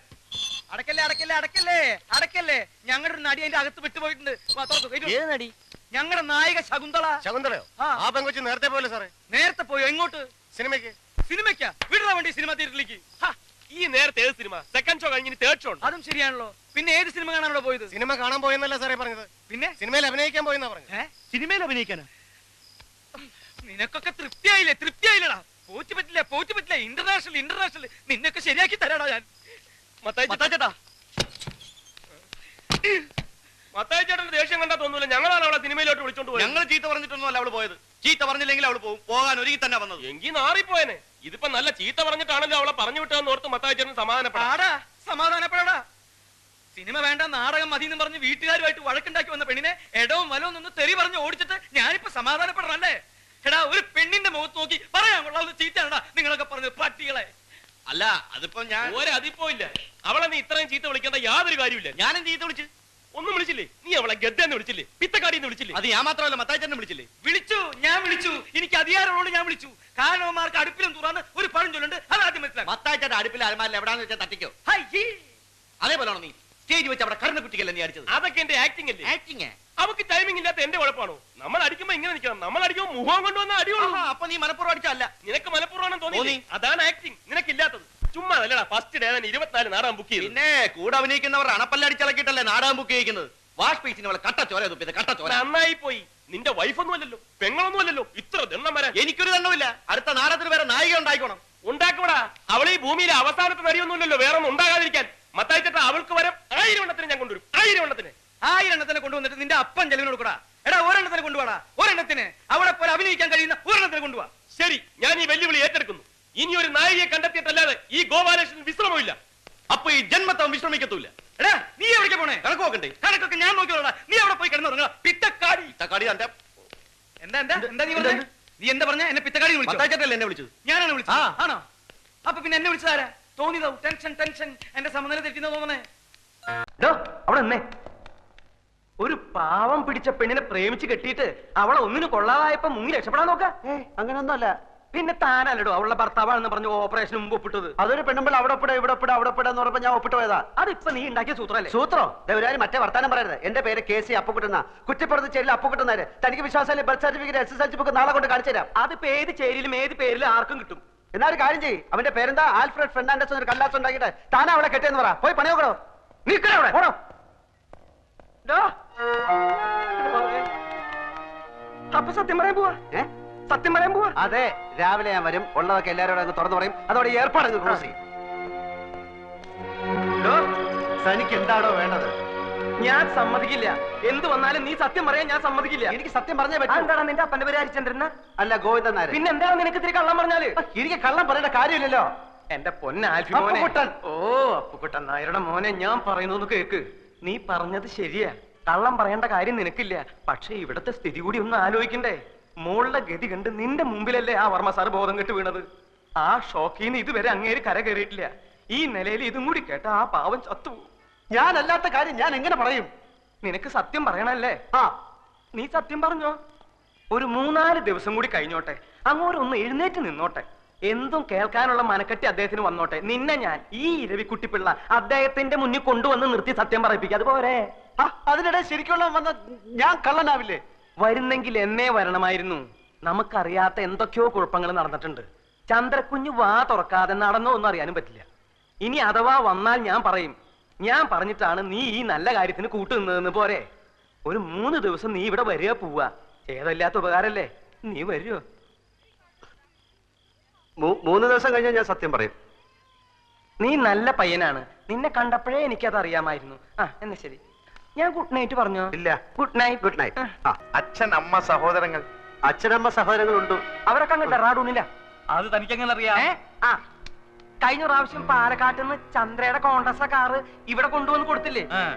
അടക്കല്ലേ. ഞങ്ങളുടെ ഒരു നടി അതിന്റെ അകത്ത് വിട്ടുപോയിട്ടുണ്ട്. ഞങ്ങളുടെ നായിക ശകുന്തള. ശകുന്തളയോ? ആ പെങ്കൊച്ച് നേരത്തെ പോലെ സാറേ. നേരത്തെ പോയോ? എങ്ങോട്ട്? സിനിമയ്ക്കാ? വിടുന്ന വണ്ടി സിനിമ തിയേറ്ററിലേക്ക്. ഈ നേരത്തെ ഏത് സിനിമ? സെക്കൻഡ് ഷോ കഴിഞ്ഞ് തേർഡ് ഷോ ഉണ്ട്. അതും ശരിയാണല്ലോ. പിന്നെ ഏത് സിനിമ കാണാനോ പോയത്? സിനിമ കാണാൻ പോയെന്നല്ല സാറേ പറഞ്ഞത്. പിന്നെ സിനിമയിൽ അഭിനയിക്കാൻ പോയെന്നാ പറഞ്ഞത്. സിനിമയിൽ അഭിനയിക്കാനാ? നിനക്കൊക്കെ തൃപ്തിയായില്ലടാ. പോറ്റി പറ്റില്ല. ഇന്റർനാഷണൽ നിന്നൊക്കെ ശരിയാക്കി തരാടാ ഞാൻ. മത്തായിച്ചേട്ടാ മത്തായിച്ചേട്ടന്റെ ദേഷ്യം കണ്ടാ തോന്നൂല. ഞങ്ങളാണ് അവളെ സിനിമയിലോട്ട് വിളിച്ചോണ്ട് പോയത്. ഞങ്ങൾ ചീത്ത പറഞ്ഞിട്ടൊന്നുമല്ല അവള് പോയത്. ചീത്ത പറഞ്ഞില്ലെങ്കിൽ അവള് പോകും. പോകാൻ ഒരുങ്ങി തന്നെ വന്നത്. എങ്കിൽ നാറിപ്പോയനെ. ഇതിപ്പോ നല്ല ചീത്ത പറഞ്ഞിട്ടാണല്ലോ അവളെ പറഞ്ഞു വിട്ടതെന്ന് ഓർത്ത് മത്തായിച്ചേട്ടൻ സമാധാനപ്പെടാ. സിനിമ വേണ്ട, നാടകം മതി എന്ന് പറഞ്ഞ് വീട്ടുകാരുമായിട്ട് വഴക്കുണ്ടാക്കി വന്ന പെണ്ണിനെ എടവും വലവും നിന്ന് തെറി പറഞ്ഞ് ഓടിച്ചിട്ട് ഞാനിപ്പോ സമാധാനപ്പെടണല്ലേ? എടാ, ഒരു പെണ്ണിന്റെ മുഖത്ത് നോക്കി പറയാൻ കൊള്ളാവുന്ന ചീത്തയാണടാ നിങ്ങളൊക്കെ പറഞ്ഞത്, പട്ടികളെ. അല്ല, അതിപ്പോ ഞാൻ അതിപ്പോ ഇല്ല. അവളെ നീ ഇത്രയും ചീത്ത വിളിക്കേണ്ട യാതൊരു കാര്യമില്ല. ഞാനും ചീത്ത വിളിച്ചു. ഒന്നും വിളിച്ചില്ലേ? നീ അവളെ ഗദ്ദെന്ന് വിളിച്ചില്ലേ? പിത്തക്കാടിന്ന് വിളിച്ചില്ലേ? അത് ഞാൻ മാത്രമല്ല, മത്തായിച്ചേട്ടനെ വിളിച്ചില്ലേ? ഞാൻ വിളിച്ചു. എനിക്ക് അധികാരമുള്ളൂ. ഞാൻ വിളിച്ചു. കാരണവന്മാർക്ക് അടുപ്പിലും തുറന്ന് ഒരു പഴം ചൊല്ലുണ്ട്. അത് ആദ്യം മനസ്സിലാക്കും. മത്തായിച്ചേട്ടൻ അടുപ്പിൽ അലമാരിൽ എവിടാന്ന് വെച്ചാൽ തട്ടിക്കോ. അതേപോലെയാണോ നീ സ്റ്റേജ് വെച്ച് അവിടെ കടന്ന കുട്ടിക്കല്ലേ നീ അടിച്ചത്? അതൊക്കെ എന്റെ ആക്ടിംഗ് അല്ലേ? ആക്ടിങ്. അവക്ക് ടൈമിംഗ് ഇല്ലാത്ത എന്റെ കുഴപ്പമാണോ? നമ്മൾ അടിക്കുമ്പോ ഇങ്ങനെ നിൽക്കണം. നമ്മൾ അടിക്കുമ്പോ മുഖം കൊണ്ടുവന്ന അടിയോളൂ. അപ്പൊ നീ മനഃപൂർവ്വം അടിച്ചല്ല. നിനക്ക് മനഃപൂർവ്വം തോന്നി. അതാണ് ആക്ടിംഗ്. നിനക്കില്ലാത്തത്. ചുമ്മാ അല്ലടാ. ഫസ്റ്റ് ഡേ 24 നാടകം ബുക്ക് ചെയ്തു. പിന്നെ കൂടെ അഭിനയിക്കുന്നവർ അണപ്പല്ലടിച്ചിളക്കിട്ടല്ലേ നാടകം ബുക്ക് ചെയ്യുന്നത്. വാഷ് പീസിന് അവളെ കട്ടച്ചോര തുപ്പിയത്. കട്ടച്ചോര നന്നായി പോയി. നിന്റെ വൈഫൊന്നും അല്ലല്ലോ, പെങ്ങളൊന്നും അല്ലല്ലോ. ഇത്ര ദണ്ണം വരാൻ എനിക്കൊരു ദണ്ണമില്ല. അടുത്ത നാടകത്തിന് വേറെ നായിക ഉണ്ടായിക്കോണം. ഉണ്ടാക്കൂടാ. അവളെ ഈ ഭൂമിയിലെ അവസാനത്തെ നരിയൊന്നുമില്ലല്ലോ. വേറെ ഒന്നും ഉണ്ടാകാതിരിക്കാൻ. മത്തായിച്ചേട്ട അവൾക്ക് വരം 1000 എണ്ണത്തിന് ഞാൻ കൊണ്ടുവരും. 1000 എണ്ണത്തിന്. 1000 എണ്ണത്തിന് കൊണ്ടുവന്നിട്ട് നിന്റെ അപ്പൻ ചെലവിന് കൊടുക്കടാ. എടാ, ഒരെണ്ണത്തിന് കൊണ്ടുപോടാ. ഒരെണ്ണത്തിന് അവിടെ പോലെ അഭിനയിക്കാൻ കഴിയുന്ന ഒരെണ്ണത്തിന് കൊണ്ടുപോവാ. ശരി, ഞാൻ ഈ വെല്ലുവിളി ഏറ്റെടുക്കുന്നു. ഇനി ഒരു നായികയെ കണ്ടെത്തിയിട്ടല്ലാതെ ഈ ഗോപാലകൃഷ്ണൻ വിശ്രമമില്ല. അപ്പൊ ഈ ജന്മത്തം വിശ്രമിക്കത്തൂല്ല. എടാ, നീ എവിടേക്ക് പോണേ? കണക്ക് നോക്കണ്ടേ? കണക്കൊക്കെ ഞാൻ നോക്കിയോളാ. നീ അവിടെ പോയി കിടന്നുറങ്ങാ. പിത്തക്കാടി. പിത്തക്കാടി തന്റെ എന്താ നീ പറഞ്ഞത്? നീ എന്താ പറഞ്ഞ? എന്നെ പിത്തക്കാടി വിളിച്ചു? മത്തായിച്ചേട്ടല്ലേ എന്നെ വിളിച്ചത്? ഞാനാണ് വിളിച്ചത്. ആണോ? അപ്പൊ പിന്നെ എന്നെ വിളിച്ചതാരാ? തോന്നിയതോ? ടെൻഷൻ എന്റെ സമനില തെറ്റിന്ന് തോന്നണേ. അവിടെ നിന്നേ. ഒരു പാവം പിടിച്ച പെണ്ണിനെ പ്രേമിച്ച് കെട്ടിയിട്ട് അവളെ ഒന്നിനു കൊള്ളാതായപ്പോ മുങ്ങി രക്ഷപ്പെടാൻ നോക്ക. അങ്ങനൊന്നുമല്ല. പിന്നെ താനല്ലടോ അവളുടെ ഭർത്താവാണെന്ന് പറഞ്ഞു ഓപ്പറേഷൻ മുമ്പ് ഒപ്പിട്ടത്. അതൊരു പെണ്ണുമ്പോൾ അവിടെ എന്ന് പറഞ്ഞപ്പോ ഞാൻ ഒപ്പിട്ട് പോയതാ. അതിപ്പോ നീ ഉണ്ടാക്കിയ സൂത്രല്ലേ? സൂത്രോ? ദേവരാജ് മറ്റേ വർത്താനം പറയരുത്. എന്റെ പേര് KC അപ്പുക്കുട്ടുന്ന. കുറ്റിപ്പുറത്ത് ചേരിൽ അപ്പുക്കുട്ടുന്നാര്. തനിക്ക് വിശ്വാസമല്ലേ? ബർത്ത് സർട്ടിഫിക്കറ്റ് SSLC ബുക്ക് നാളെ കൊണ്ട് കാണിച്ചു തരാം. അതിപ്പോ ഏത് ചേരിയിലും ഏത് പേരിലും ആർക്കും കിട്ടും. എന്നാ ഒരു കാര്യം ചെയ്യ്. അവന്റെ പേരെന്താ? ആൽഫ്രഡ് ഫെർണാണ്ടസ് എന്നൊരു കല്ലാസ് ഉണ്ടാക്കിയിട്ട് താനാ അവളെ കെട്ടിയെന്ന് പറ. പോയി പണി നോക്കണോ? നിൽക്കണ അവിടെ. പോണോ? അപ്പൊ സത്യം പറയാൻ പോവാ? സത്യം പറയാൻ പോവാ? അതെ, രാവിലെ ഞാൻ വരും. ഉള്ളതൊക്കെ എല്ലാവരോടും അങ്ങ് തുറന്നു പറയും. അതോടെ ഏർപ്പാടങ്ങ് ക്ലോസ് ചെയ്യും. തനിക്ക് എന്താണോ വേണ്ടത്? ഞാൻ സമ്മതിക്കില്ല. എന്ത് വന്നാലും നീ സത്യം പറയാൻ ഞാൻ സമ്മതിക്കില്ല. എനിക്ക് സത്യം പറഞ്ഞേ പറ്റൂ. എന്താണ് നിന്റെ അപ്പന്റെ പേര് ഹരിചന്ദ്രൻ? അല്ല, ഗോവിന്ദൻ നായർ. പിന്നെ എന്താണ് നിനക്ക് ഇത്തിരി കള്ളം പറഞ്ഞാല്? എനിക്ക് കള്ളം പറയേണ്ട കാര്യമില്ലല്ലോ. എന്റെ പൊന്നാൽഫി മോനെ. ഓ, അപ്പുക്കുട്ടൻ നായരുടെ മോനെ, ഞാൻ പറയുന്നത് കേക്ക്. നീ പറഞ്ഞത് ശരിയാ. കള്ളം പറയേണ്ട കാര്യം നിനക്കില്ല. പക്ഷെ ഇവിടത്തെ സ്ഥിതി കൂടി ഒന്ന് ആലോചിക്കണ്ടേ? മോളുടെ ഗതി കണ്ട് നിന്റെ മുമ്പിലല്ലേ ആ വർമ്മ സാറ് ബോധം കെട്ട് വീണത്. ആ ഷോക്കിൽ നിന്ന് ഇതുവരെ അങ്ങേര് കര കയറിയിട്ടില്ല. ഈ നിലയിൽ ഇതും കൂടി കേട്ട ആ പാവം ചത്തുപോകും. ഞാനല്ലാത്ത കാര്യം ഞാൻ എങ്ങനെ പറയും? നിനക്ക് സത്യം പറയണല്ലേ? ആ, നീ സത്യം പറഞ്ഞോ. ഒരു 3-4 ദിവസം കൂടി കഴിഞ്ഞോട്ടെ, അങ്ങോട്ടൊന്ന് എഴുന്നേറ്റ് നിന്നോട്ടെ, എന്തും കേൾക്കാനുള്ള മനക്കെട്ടി അദ്ദേഹത്തിന് വന്നോട്ടെ. നിന്നെ ഞാൻ ഈ ഇരവിക്കുട്ടിപ്പിള്ള അദ്ദേഹത്തിന്റെ മുന്നിൽ കൊണ്ടുവന്ന് നിർത്തി സത്യം പറയിപ്പിക്കുക. അതുപോലെ അതിനിടെ ശരിക്കുള്ള വന്ന ഞാൻ കള്ളനാവില്ലേ? വരുന്നെങ്കിൽ എന്നേ വരണമായിരുന്നു. നമുക്കറിയാത്ത എന്തൊക്കെയോ കുഴപ്പങ്ങൾ നടന്നിട്ടുണ്ട്. ചന്ദ്രക്കുഞ്ഞ് വാ തുറക്കാതെ നടന്നോ ഒന്നും അറിയാനും പറ്റില്ല. ഇനി അഥവാ വന്നാൽ ഞാൻ പറയും, ഞാൻ പറഞ്ഞിട്ടാണ് നീ ഈ നല്ല കാര്യത്തിന് കൂട്ടുനിന്നതെന്ന്. പോരെ? ഒരു 3 ദിവസം നീ ഇവിടെ വരിക പോവാ, ഏതല്ലാത്ത ഉപകാരല്ലേ? നീ വരുമോ? 3 ദിവസം കഴിഞ്ഞാൽ ഞാൻ സത്യം പറയും. നീ നല്ല പയ്യനാണ്, നിന്നെ കണ്ടപ്പോഴേ എനിക്കത് അറിയാമായിരുന്നു. ആ എന്നാ ശരി, ഞാൻ ഗുഡ് നൈറ്റ് പറഞ്ഞോ? ഇല്ല. Good night. Good night. അച്ഛൻ, അമ്മ, സഹോദരങ്ങൾ? അച്ഛനമ്മ സഹോദരങ്ങളുണ്ട്. അവരൊക്കെ അങ്ങ് ഡെറാഡൂണില്ല. അത് തനിക്കെങ്ങനെ അറിയാം? ആ, കഴിഞ്ഞ പ്രാവശ്യം പാലക്കാട്ടിൽ നിന്ന് ചന്ദ്രയുടെ കോണ്ടസ കാറ് ഇവിടെ കൊണ്ടുവന്ന് കൊടുത്തില്ലേ?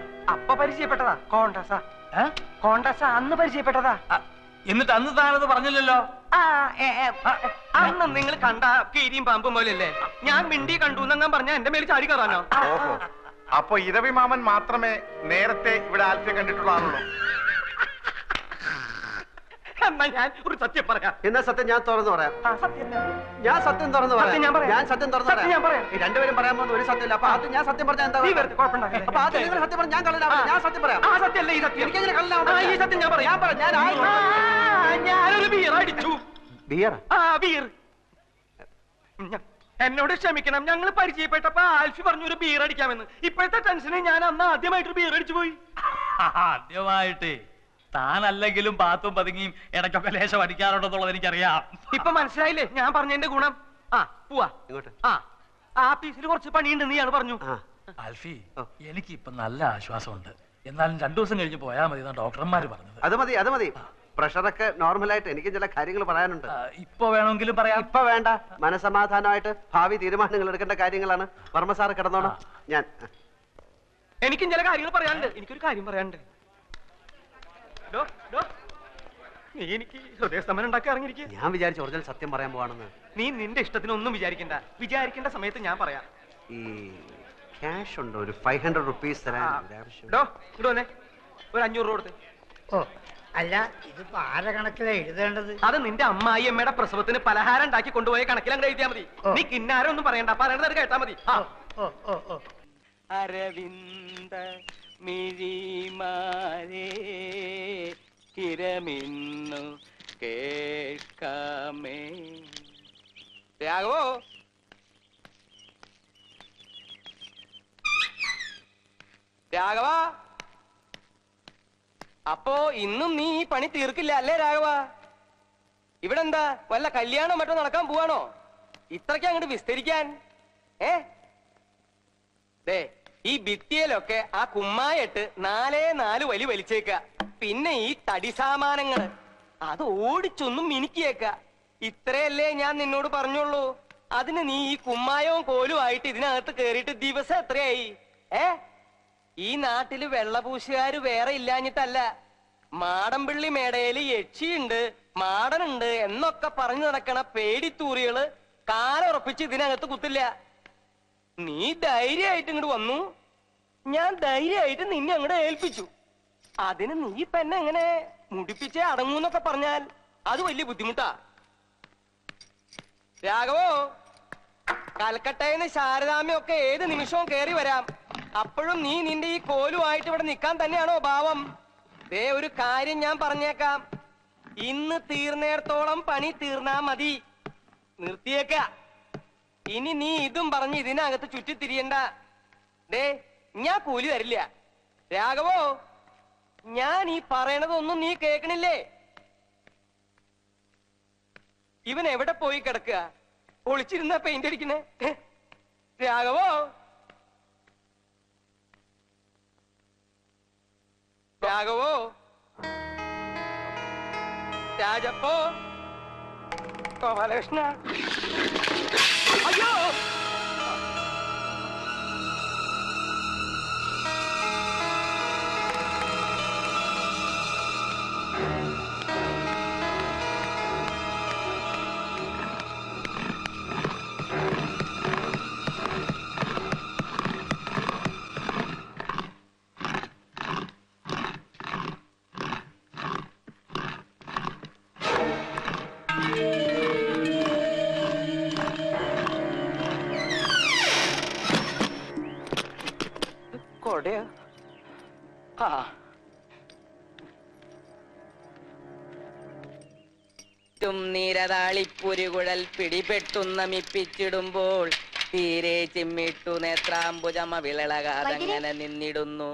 അപ്പൊ പരിചയപ്പെട്ടതാ കോണ്ടസ. കോണ്ടസ അന്ന് പരിചയപ്പെട്ടതാ. എന്നിട്ട് അന്ന് താനത് പറഞ്ഞില്ലല്ലോ. അന്ന് നിങ്ങൾ കണ്ട കീരിയും പാമ്പും പോലെയല്ലേ? ഞാൻ മിണ്ടി കണ്ടു എന്നങ്ങാൻ പറഞ്ഞ എന്റെ മേൽ ചാടി കയറാനോ? ഓഹോ, അപ്പൊ ഇരവി മാമൻ മാത്രമേ നേരത്തെ ഇവിടെ ആൽഫയെ കണ്ടിട്ടുള്ളതാണല്ലോ. എന്നാ ഞാൻ ഒരു സത്യം പറയാം. എന്നാ സത്യം ഞാൻ തുറന്നു പറയാം. ഞാൻ സത്യം തുറന്നു പറയാം. ഞാൻ സത്യം തുറന്നു പറയാം. ഈ രണ്ടുപേരും പറയാൻ പോകുന്ന ഒരു സത്യമില്ല. അപ്പൊ അത് ഞാൻ സത്യം പറഞ്ഞാൽ എന്താ കുഴപ്പമുണ്ടാവില്ല. അപ്പൊ അത് നിങ്ങൾ സത്യം പറഞ്ഞാൽ ഞാൻ കള്ളനാവില്ല. ഞാൻ സത്യം പറയാം. ആ സത്യമല്ല ഈ സത്യം. എനിക്കെങ്ങനെ കള്ളനാവില്ല? ഈ സത്യം ഞാൻ പറയാം. ഞാനൊരു ബിയർ അടിച്ചു. ബിയർ? ആ ബിയർ. എന്നോട് ക്ഷമിക്കണം, ഞങ്ങൾ പരിചയപ്പെട്ടപ്പോ ആൽഫി പറഞ്ഞു ഒരു ബിയർ അടിക്കാമെന്ന്. ഇപ്പോഴത്തെ ടെൻഷന് ഞാൻ അന്ന് ആദ്യമായിട്ടൊരു ബിയർ അടിച്ചു പോയി. ആദ്യമായിട്ട് താനല്ലെങ്കിലും പാത്തും പതുങ്ങിയും ഇടയ്ക്കൊക്കെ ലേശം അടിക്കാറുണ്ടെന്നുള്ളത് എനിക്കറിയാം. ഇപ്പൊ മനസ്സിലായില്ലേ ഞാൻ പറഞ്ഞതിന്റെ ഗുണം? ആ പോവാ. ഇങ്ങോട്ട്. ആ പീസിൽ കുറച്ച് പണിയുണ്ട് നീയാണ് പറഞ്ഞു. ആൽഫി, എനിക്ക് ഇപ്പൊ നല്ല ആശ്വാസമുണ്ട്. എന്നാലും 2 ദിവസം കഴിഞ്ഞ് പോയാൽ മതി എന്നാണ് ഡോക്ടർമാര് പറഞ്ഞത്. അത് മതി, അത് മതി. പ്രഷറൊക്കെ നോർമലായിട്ട് എനിക്ക് ചില കാര്യങ്ങൾ പറയാനുണ്ട്. ഇപ്പൊ വേണമെങ്കിലും പറയാം. ഇപ്പൊ വേണ്ട, മനസമാധാനമായിട്ട് ഭാവി തീരുമാനങ്ങൾ എടുക്കേണ്ട കാര്യങ്ങളാണ്. വർമ്മ സാറ് കിടന്നോണം. ഞാൻ എനിക്കും ചില കാര്യങ്ങൾ പറയാനുണ്ട്. എനിക്കൊരു കാര്യം പറയാനുണ്ട്. നീ എനിക്ക് ഹൃദയസ്തംഭനം ഉണ്ടാക്കി ഇറങ്ങിയിരിക്കുക. ഞാൻ വിചാരിച്ചു ഒറിജിനൽ സത്യം പറയാൻ പോവാണെന്ന്. നീ നിന്റെ ഇഷ്ടത്തിനൊന്നും വിചാരിക്കണ്ട. വിചാരിക്കേണ്ട സമയത്ത് ഞാൻ പറയാം. ഈ ക്യാഷ് ഉണ്ടോ? ഒരു 500 റുപ്പീസ് തരാൻ ഇങ്ങോട്ട് വന്നേ. ഒരു 500 രൂപ കൊടുത്ത്. ഓ അല്ല, ഇതിപ്പോ ആരെ കണക്കിലാ എഴുതേണ്ടത്? അത് നിന്റെ അമ്മായി അമ്മയുടെ പ്രസവത്തിന് പലഹാരം ഉണ്ടാക്കി കൊണ്ടുപോയ കണക്കിൽ അങ്ങ് എഴുതിയാ മതി. നീ കിന്നാരം ഒന്നും പറയണ്ട, പറയണത് കേട്ടാ മതി. അരവിന്ദ മിഴിമാരേ കിരമിന്നു കേൾക്കാമേ. രാഘവോ, രാഘവ, അപ്പോ ഇന്നും നീ ഈ പണി തീർക്കില്ല അല്ലേ രാഘവ? ഇവിടെ എന്താ വല്ല കല്യാണം മറ്റോ നടക്കാൻ പോവാണോ ഇത്രയ്ക്ക് അങ്ങോട്ട് വിസ്തരിക്കാൻ? ദേ ഈ ഭിത്തിയിലൊക്കെ ആ കുമ്മായിട്ട് 4 വലി വലിച്ചേക്ക. പിന്നെ ഈ തടി സാമാനങ്ങള് അത് ഓടിച്ചൊന്നും മിനുക്കിയേക്ക. ഇത്രയല്ലേ ഞാൻ നിന്നോട് പറഞ്ഞുള്ളൂ. അതിന് നീ ഈ കുമ്മായവും കോലും ആയിട്ട് ഇതിനകത്ത് കേറിയിട്ട് ദിവസം എത്രയായി? ഈ നാട്ടില് വെള്ളപൂശുകാര് വേറെ ഇല്ലാഞ്ഞിട്ടല്ല. മാടമ്പിള്ളി മേടയില് യക്ഷിയുണ്ട്, മാടനുണ്ട് എന്നൊക്കെ പറഞ്ഞു നടക്കണ പേടിത്തൂറികള് കാലുറപ്പിച്ച് ഇതിനകത്ത് കുത്തില്ല. നീ ധൈര്യമായിട്ട് ഇങ്ങോട്ട് വന്നു, ഞാൻ ധൈര്യമായിട്ട് നിന്നെ അങ്ങോട്ട് ഏൽപ്പിച്ചു. അതിന് നീ ഇപ്പൊ എന്നെ എങ്ങനെ മുടിപ്പിച്ചേ അടങ്ങൂന്നൊക്കെ പറഞ്ഞാൽ അത് വലിയ ബുദ്ധിമുട്ടാ. രാഘവോ, കൽക്കട്ടയിന്ന് ശാരദാമ്മയൊക്കെ ഏത് നിമിഷവും കേറി വരാം. അപ്പോഴും നീ നിന്റെ ഈ കോലുമായിട്ട് ഇവിടെ നിൽക്കാൻ തന്നെയാണോ ഭാവം? ദേ ഒരു കാര്യം ഞാൻ പറഞ്ഞേക്കാം, ഇന്ന് തീർന്നേടത്തോളം പണി തീർന്നാ മതി. നിർത്തിയേക്ക. ഇനി നീ ഇതും പറഞ്ഞ് ഇതിനകത്ത് ചുറ്റിത്തിരിയണ്ട. ദേ ഞാൻ കൂലി തരില്ല. രാഘവോ, ഞാൻ ഈ പറയണതൊന്നും നീ കേൾക്കണില്ലേ? ഇവൻ എവിടെ പോയി കിടക്കുക? ഒളിച്ചിരുന്ന പെയിന്റ് അടിക്കണേ. രാഘവോ, രാഘവോ, രാജപ്പോ, ഗോപാലകൃഷ്ണ. അയ്യോ, ചുറ്റും നീരതാളിപ്പുരുകുഴൽ പിടിപെട്ടുന്ന മിപ്പിച്ചിടുമ്പോൾ തീരെ ചിമ്മിട്ടു നേത്രാംബുജമ വിളളകാതങ്ങനെ നിന്നിടുന്നു.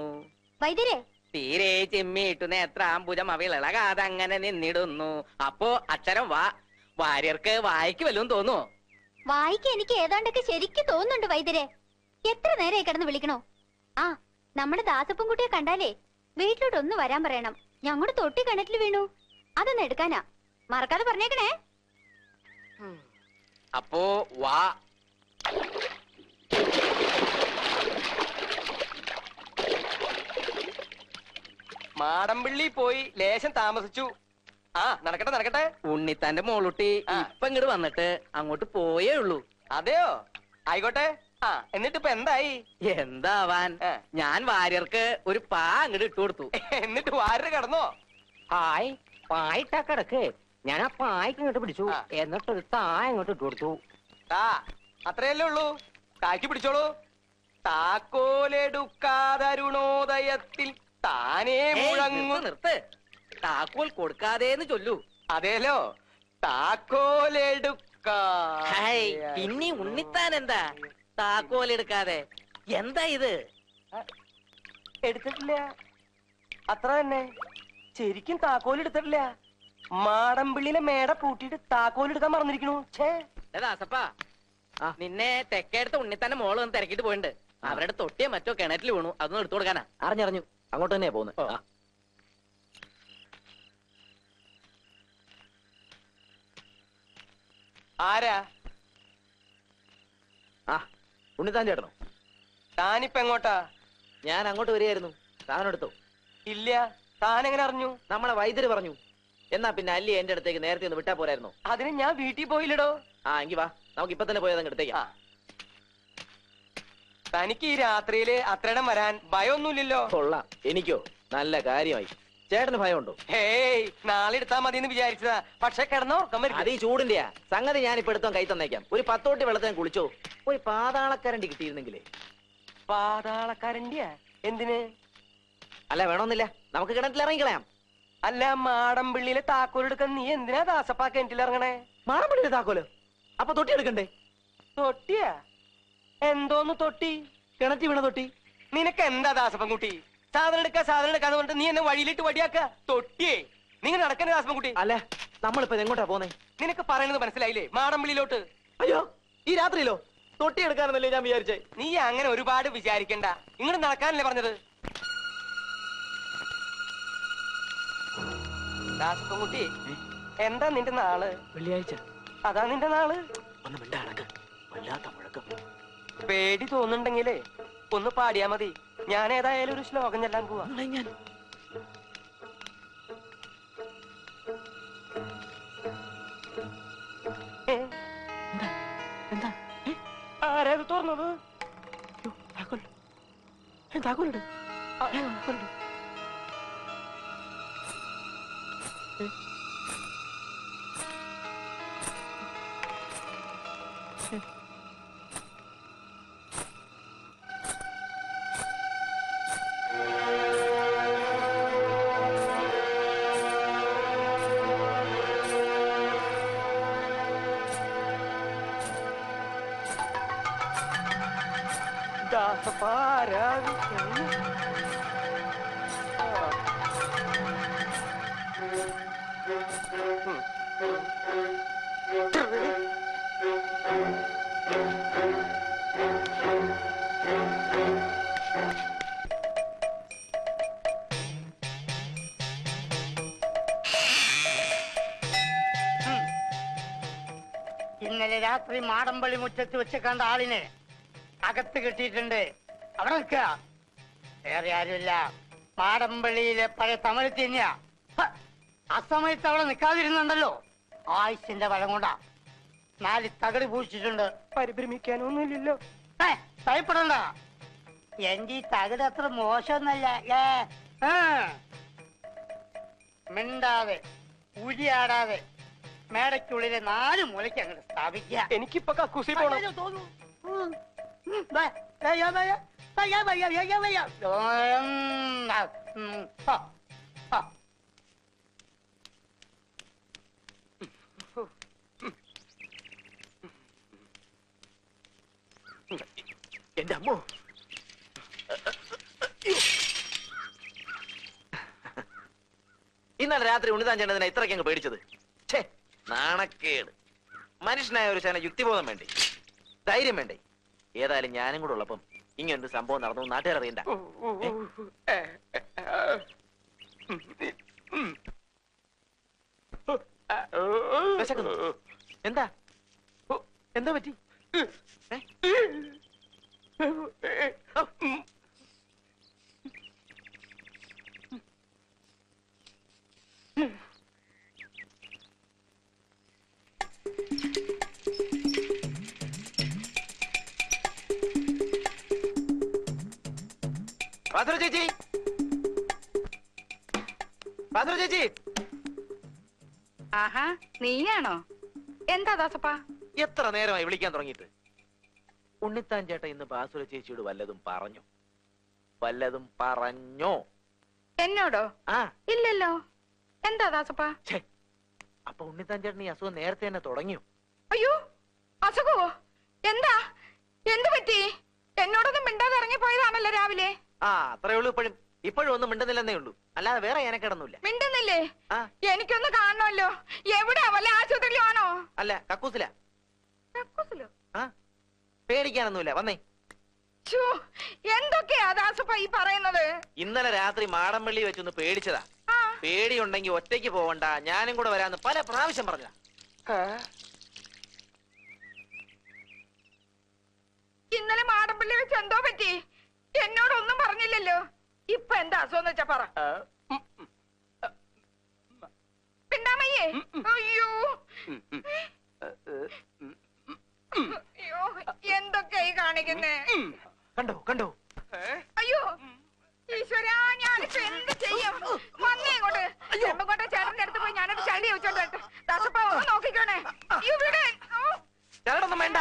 തീരെ ചിമ്മിട്ടു നേത്രാംബുജം അവിളകാതങ്ങനെ നിന്നിടുന്നു. അപ്പോ അക്ഷരം വാ. വാര്യർക്ക് വായിക്ക് വല്ലതും തോന്നുവോ? വായിക്ക് എനിക്ക് ഏതാണ്ടൊക്കെ ശരിക്കും തോന്നുന്നുണ്ട് വൈദ്യരെ. എത്ര നേരമായി കിടന്ന് വിളിക്കണോ? ആ, നമ്മുടെ ദാസപ്പൻകുട്ടിയെ കണ്ടാലേ വീട്ടിലോട്ട് ഒന്ന് വരാൻ പറയണം. ഞങ്ങളുടെ തൊട്ടി കിണറ്റിൽ വീണു, അതൊന്ന് എടുക്കാനാ. മറക്കാതെ പറഞ്ഞേക്കണേ. അപ്പോ വാ. മാടമ്പിള്ളി പോയി ലേശം താമസിച്ചു. ആ, നടക്കട്ടെ നടക്കട്ടെ. ഉണ്ണിത്താന്റെ മോളുട്ടി ഇപ്പൊ ഇങ്ങോട്ട് വന്നിട്ട് അങ്ങോട്ട് പോയേ ഉള്ളൂ. അതെയോ? ആയിക്കോട്ടെ. ആ, എന്നിട്ട് ഇപ്പൊ എന്തായി? എന്താവാൻ, ഞാൻ വാര്യർക്ക് ഒരു പാ അങ്ങോട്ട് ഇട്ടു കൊടുത്തു. എന്നിട്ട് വാര്യർ കിടന്നോ? ഹായ്, പായിട്ടാ കിടക്ക്. ഞാൻ ആ പായ്ക്ക് ഇങ്ങോട്ട് പിടിച്ചു, എന്നിട്ടൊരു താ ഇങ്ങോട്ട് ഇട്ടു കൊടുത്തു. താ, അത്രയല്ലേ ഉള്ളൂ. താക്കി പിടിച്ചോളൂ. താക്കോലെടുക്കാതരുണോദയത്തിൽ താനേ മുഴങ്ങു. നിർത്ത്. താക്കോൽ കൊടുക്കാതേന്ന് ചൊല്ലൂ. അതേലോ, താക്കോലെടുക്കാ. പിന്നെ ഉണ്ണിത്താൻ എന്താ താക്കോൽ എടുക്കാതെ? എന്താ ഇത്? എടുത്തിട്ടില്ല, അത്ര തന്നെ. ശരിക്കും താക്കോൽ എടുത്തിട്ടില്ല. മാടമ്പിള്ളിയിലെ മേട പൂട്ടിയിട്ട് താക്കോൽ എടുക്കാൻ മറന്നിരിക്കണു. ദാസപ്പാ, നിന്നെ തെക്കേടുത്ത ഉണ്ണിത്താന്റെ മോള് ഒന്ന് തിരക്കിട്ട് പോയിട്ടുണ്ട്. അവരുടെ തൊട്ടിയെ മറ്റോ കിണറ്റിൽ വീണു, അതൊന്നും എടുത്തു കൊടുക്കാനാ. അറിഞ്ഞറിഞ്ഞു, അങ്ങോട്ട് തന്നെയാ പോകുന്നത്. ആരാ? ആ, ഉണ്ണിത്താൻ ചേട്ടനോ? താനിപ്പ എങ്ങോട്ടാ? ഞാൻ അങ്ങോട്ട് വരികയായിരുന്നു. താനെടുത്തോ? ഇല്ല. താൻ എങ്ങനെ അറിഞ്ഞു? നമ്മളെ വൈദ്യര് പറഞ്ഞു. എന്നാ പിന്നെ അല്ലി എന്റെ അടുത്തേക്ക് നേരത്തെ ഒന്ന് വിട്ടാ പോരായിരുന്നോ? അതിന് ഞാൻ വീട്ടിൽ പോയില്ലടോ. ആ, എങ്കി വാ, നമുക്ക് ഇപ്പൊ തന്നെ പോയത് എടുത്തേക്കാം. തനിക്ക് ഈ രാത്രിയില് അത്രയിടം വരാൻ ഭയമൊന്നുമില്ലല്ലോ? കൊള്ളാം, എനിക്കോ? നല്ല കാര്യമായി. ചേട്ടന് ഭയമുണ്ടോ? ഹേയ്, നാളെ എടുത്താ മതി എന്ന് വിചാരിച്ചതാ. പക്ഷെ കിടന്നോ? അത് ഈ ചൂടിന്റെയാ സംഗതി. ഞാനിപ്പോ എടുത്തോ കൈ തന്നേക്കാം. ഒരു 10 തൊട്ടി വെള്ളത്തിന് കുളിച്ചോ. ഒരു പാതാളക്കരണ്ടി കിട്ടിയിരുന്നെങ്കിലേ. പാതാളക്കരണ്ടിയാ? എന്തിന്? അല്ല, വേണമെന്നില്ല, നമുക്ക് കിണറ്റിൽ ഇറങ്ങിക്കളയാം. അല്ല, മാടമ്പിള്ളിയിലെ താക്കോൽ എടുക്കാൻ നീ എന്തിനാ ദാസപ്പാ കിണറ്റിൽ ഇറങ്ങണേ? മാടമ്പിള്ളിയിലെ താക്കോലോ? അപ്പൊ തൊട്ടി എടുക്കണ്ടേ? തൊട്ടിയാ? എന്തോന്ന് തൊട്ടി? കിണറ്റി വീണ തൊട്ടി. നിനക്ക് എന്താ ദാസപ്പൻകുട്ടി? സാധനം എടുക്കാന്ന് പറഞ്ഞിട്ട് നീ എന്നെ വഴിയിലിട്ട് വടിയാക്ക. തൊട്ടിയേ, നിങ്ങൾ നടക്കണേ ദാസപ്പൻകുട്ടി. അല്ല, നമ്മളിപ്പോ എങ്ങോട്ടാ പോന്നേ? നിനക്ക് പറയുന്നത് മനസ്സിലായില്ലേ? മാടമ്പിള്ളിയിലോട്ട്. അയ്യോ, ഈ രാത്രിയിലോ? തൊട്ടി എടുക്കാനെന്നല്ലേ ഞാൻ വിചാരിച്ചേ. നീ അങ്ങനെ ഒരുപാട് വിചാരിക്കണ്ട. ഇങ്ങോട്ട് നടക്കാനല്ലേ പറഞ്ഞത്? ദാസപ്പൻകുട്ടി, എന്താ നിന്റെ നാള്? വെള്ളിയാഴ്ച. അതാ നിന്റെ നാള്? ഒന്ന് മിണ്ടാടക്ക്, വല്ലാത്ത മുഴക്കം. പേടി തോന്നുന്നുണ്ടെങ്കിലേ ഒന്ന് പാടിയാ മതി. ഞാൻ ഏതായാലും ഒരു ശ്ലോകം ചെല്ലാൻ പോവാ. ഞാൻ എന്താ ആരത് തുറന്നത്? താക്കോലിട്. ഇന്നലെ രാത്രി മാടമ്പള്ളി മുറ്റത്ത് വെച്ച് കണ്ട ആളിനെ അകത്ത് കിട്ടിയിട്ടുണ്ട്. അവിടെ നിൽക്കുക. വേറെ ആരുമില്ല, മാടമ്പള്ളിയിലെ പഴയ തമിഴ് തന്നെയാ. അസമയത്ത് അവിടെ നിൽക്കാതിരുന്നുണ്ടല്ലോ, ആയുസിന്റെ ബലം കൊണ്ടാ. 4 തകട് പൂച്ചിട്ടുണ്ട്. പരിഭ്രമിക്കാനൊന്നുമില്ലല്ലോ. ഭയപ്പെടണ്ട, എന്റെ ഈ തകട് അത്ര മോശമൊന്നല്ല. മിണ്ടാതെ ഉരിയാടാതെ മേടയ്ക്കുള്ളിലെ 4 മൂലയ്ക്ക് അങ്ങോട്ട് സ്ഥാപിക്കുക. എനിക്കിപ്പൊ കക്കൂസി പോണം. എന്റെ അമ്മോ, ഇന്നലെ രാത്രി ഉണ്ണിതാൻ ചേട്ടതിനെ ഇത്രയ്ക്ക് അങ്ങ് പേടിച്ചത്. ഛേ, നാണക്കേട്. മനുഷ്യനായ ഒരു ശേന യുക്തിബോധം വേണ്ടേ, ധൈര്യം വേണ്ടേ? ഏതായാലും ഞാനും കൂടെ ഉള്ളപ്പം ഇങ്ങനൊരു സംഭവം നടന്നു നാട്ടുകാർ അറിയണ്ട. എന്താ എന്താ പറ്റി? ചേച്ചി, ചേച്ചി, ആഹാ, നീയാണോ? എന്താ ദാസപ്പാ? എത്ര നേരമായി വിളിക്കാൻ തുടങ്ങിയിട്ട്? ഉണ്ണിത്താൻ ചേട്ടൻ ഇന്ന് ബാസുര ചേച്ചിയോട് വല്ലതും പറഞ്ഞോ? വല്ലതും പറഞ്ഞോ? എന്നോടോ? ആ, ഇല്ലല്ലോ. എന്താ ദാസപ്പാ? അപ്പൊ ഉണ്ണിത്താൻ ചേട്ടൻ ഈ അസുഖം നേരത്തെ തന്നെ തുടങ്ങിയോ? അയ്യോ, അസുഖമോ? എന്താ? എന്ത് പറ്റി? എന്നോടൊന്നും മിണ്ടാതെ ഇറങ്ങി പോയതാണല്ലോ രാവിലെ. ആ, അത്രേ ഉള്ളൂ. ഇപ്പോഴും ഒന്നും മിണ്ടുന്നില്ലെന്നേ ഉള്ളൂ, അല്ലാതെ വേറെ ഞാനക്കിടന്നില്ല. മിണ്ടുന്നില്ലേ? എനിക്കൊന്ന് കാണണമല്ലോ. എവിടെയാ? വല്ല ആശുപത്രിയിലാണോ? അല്ല, കക്കൂസില. കക്കൂസിലോ? ആ, പേടിക്കാനൊന്നുമില്ല, വന്നേ. എന്തൊക്കെയാ ദാസപ്പ ഈ പറയുന്നത്? ഇന്നലെ രാത്രി മാടമ്പള്ളി വെച്ചൊന്ന് പേടിച്ചതാ. പേടിയുണ്ടെങ്കിൽ ഒറ്റയ്ക്ക് പോവണ്ട, ഞാനും കൂടെ വരാന്ന് പല പ്രാവശ്യം പറഞ്ഞ. ഇന്നലെ മാടമ്പള്ളി വെച്ച് എന്തോ പറ്റി? എന്നോടൊന്നും പറഞ്ഞില്ലല്ലോ. ഇപ്പൊ എന്താ അസുഖം വെച്ചാ പറ. പിണ്ടാമയ്യേ? അയ്യോ അയ്യോ, എന്തൊക്കെയായി കാണിക്കുന്നേ? കണ്ടോ കണ്ടോ? അയ്യോ ഈശ്വരാ, ഞാനിപ്പോ എന്ത് ചെയ്യും? വന്നേ ഇങ്ങോട്ട്. ചെമ്പങ്കോട്ടെ ചേട്ടന്റെ അടുത്ത് പോയി ഞാനൊരു ചളി വെച്ചോണ്ട് ദാസപ്പ ഒന്ന് നോക്കിക്കോണേ. ഇവിടെ ചരടൊന്നും വേണ്ട,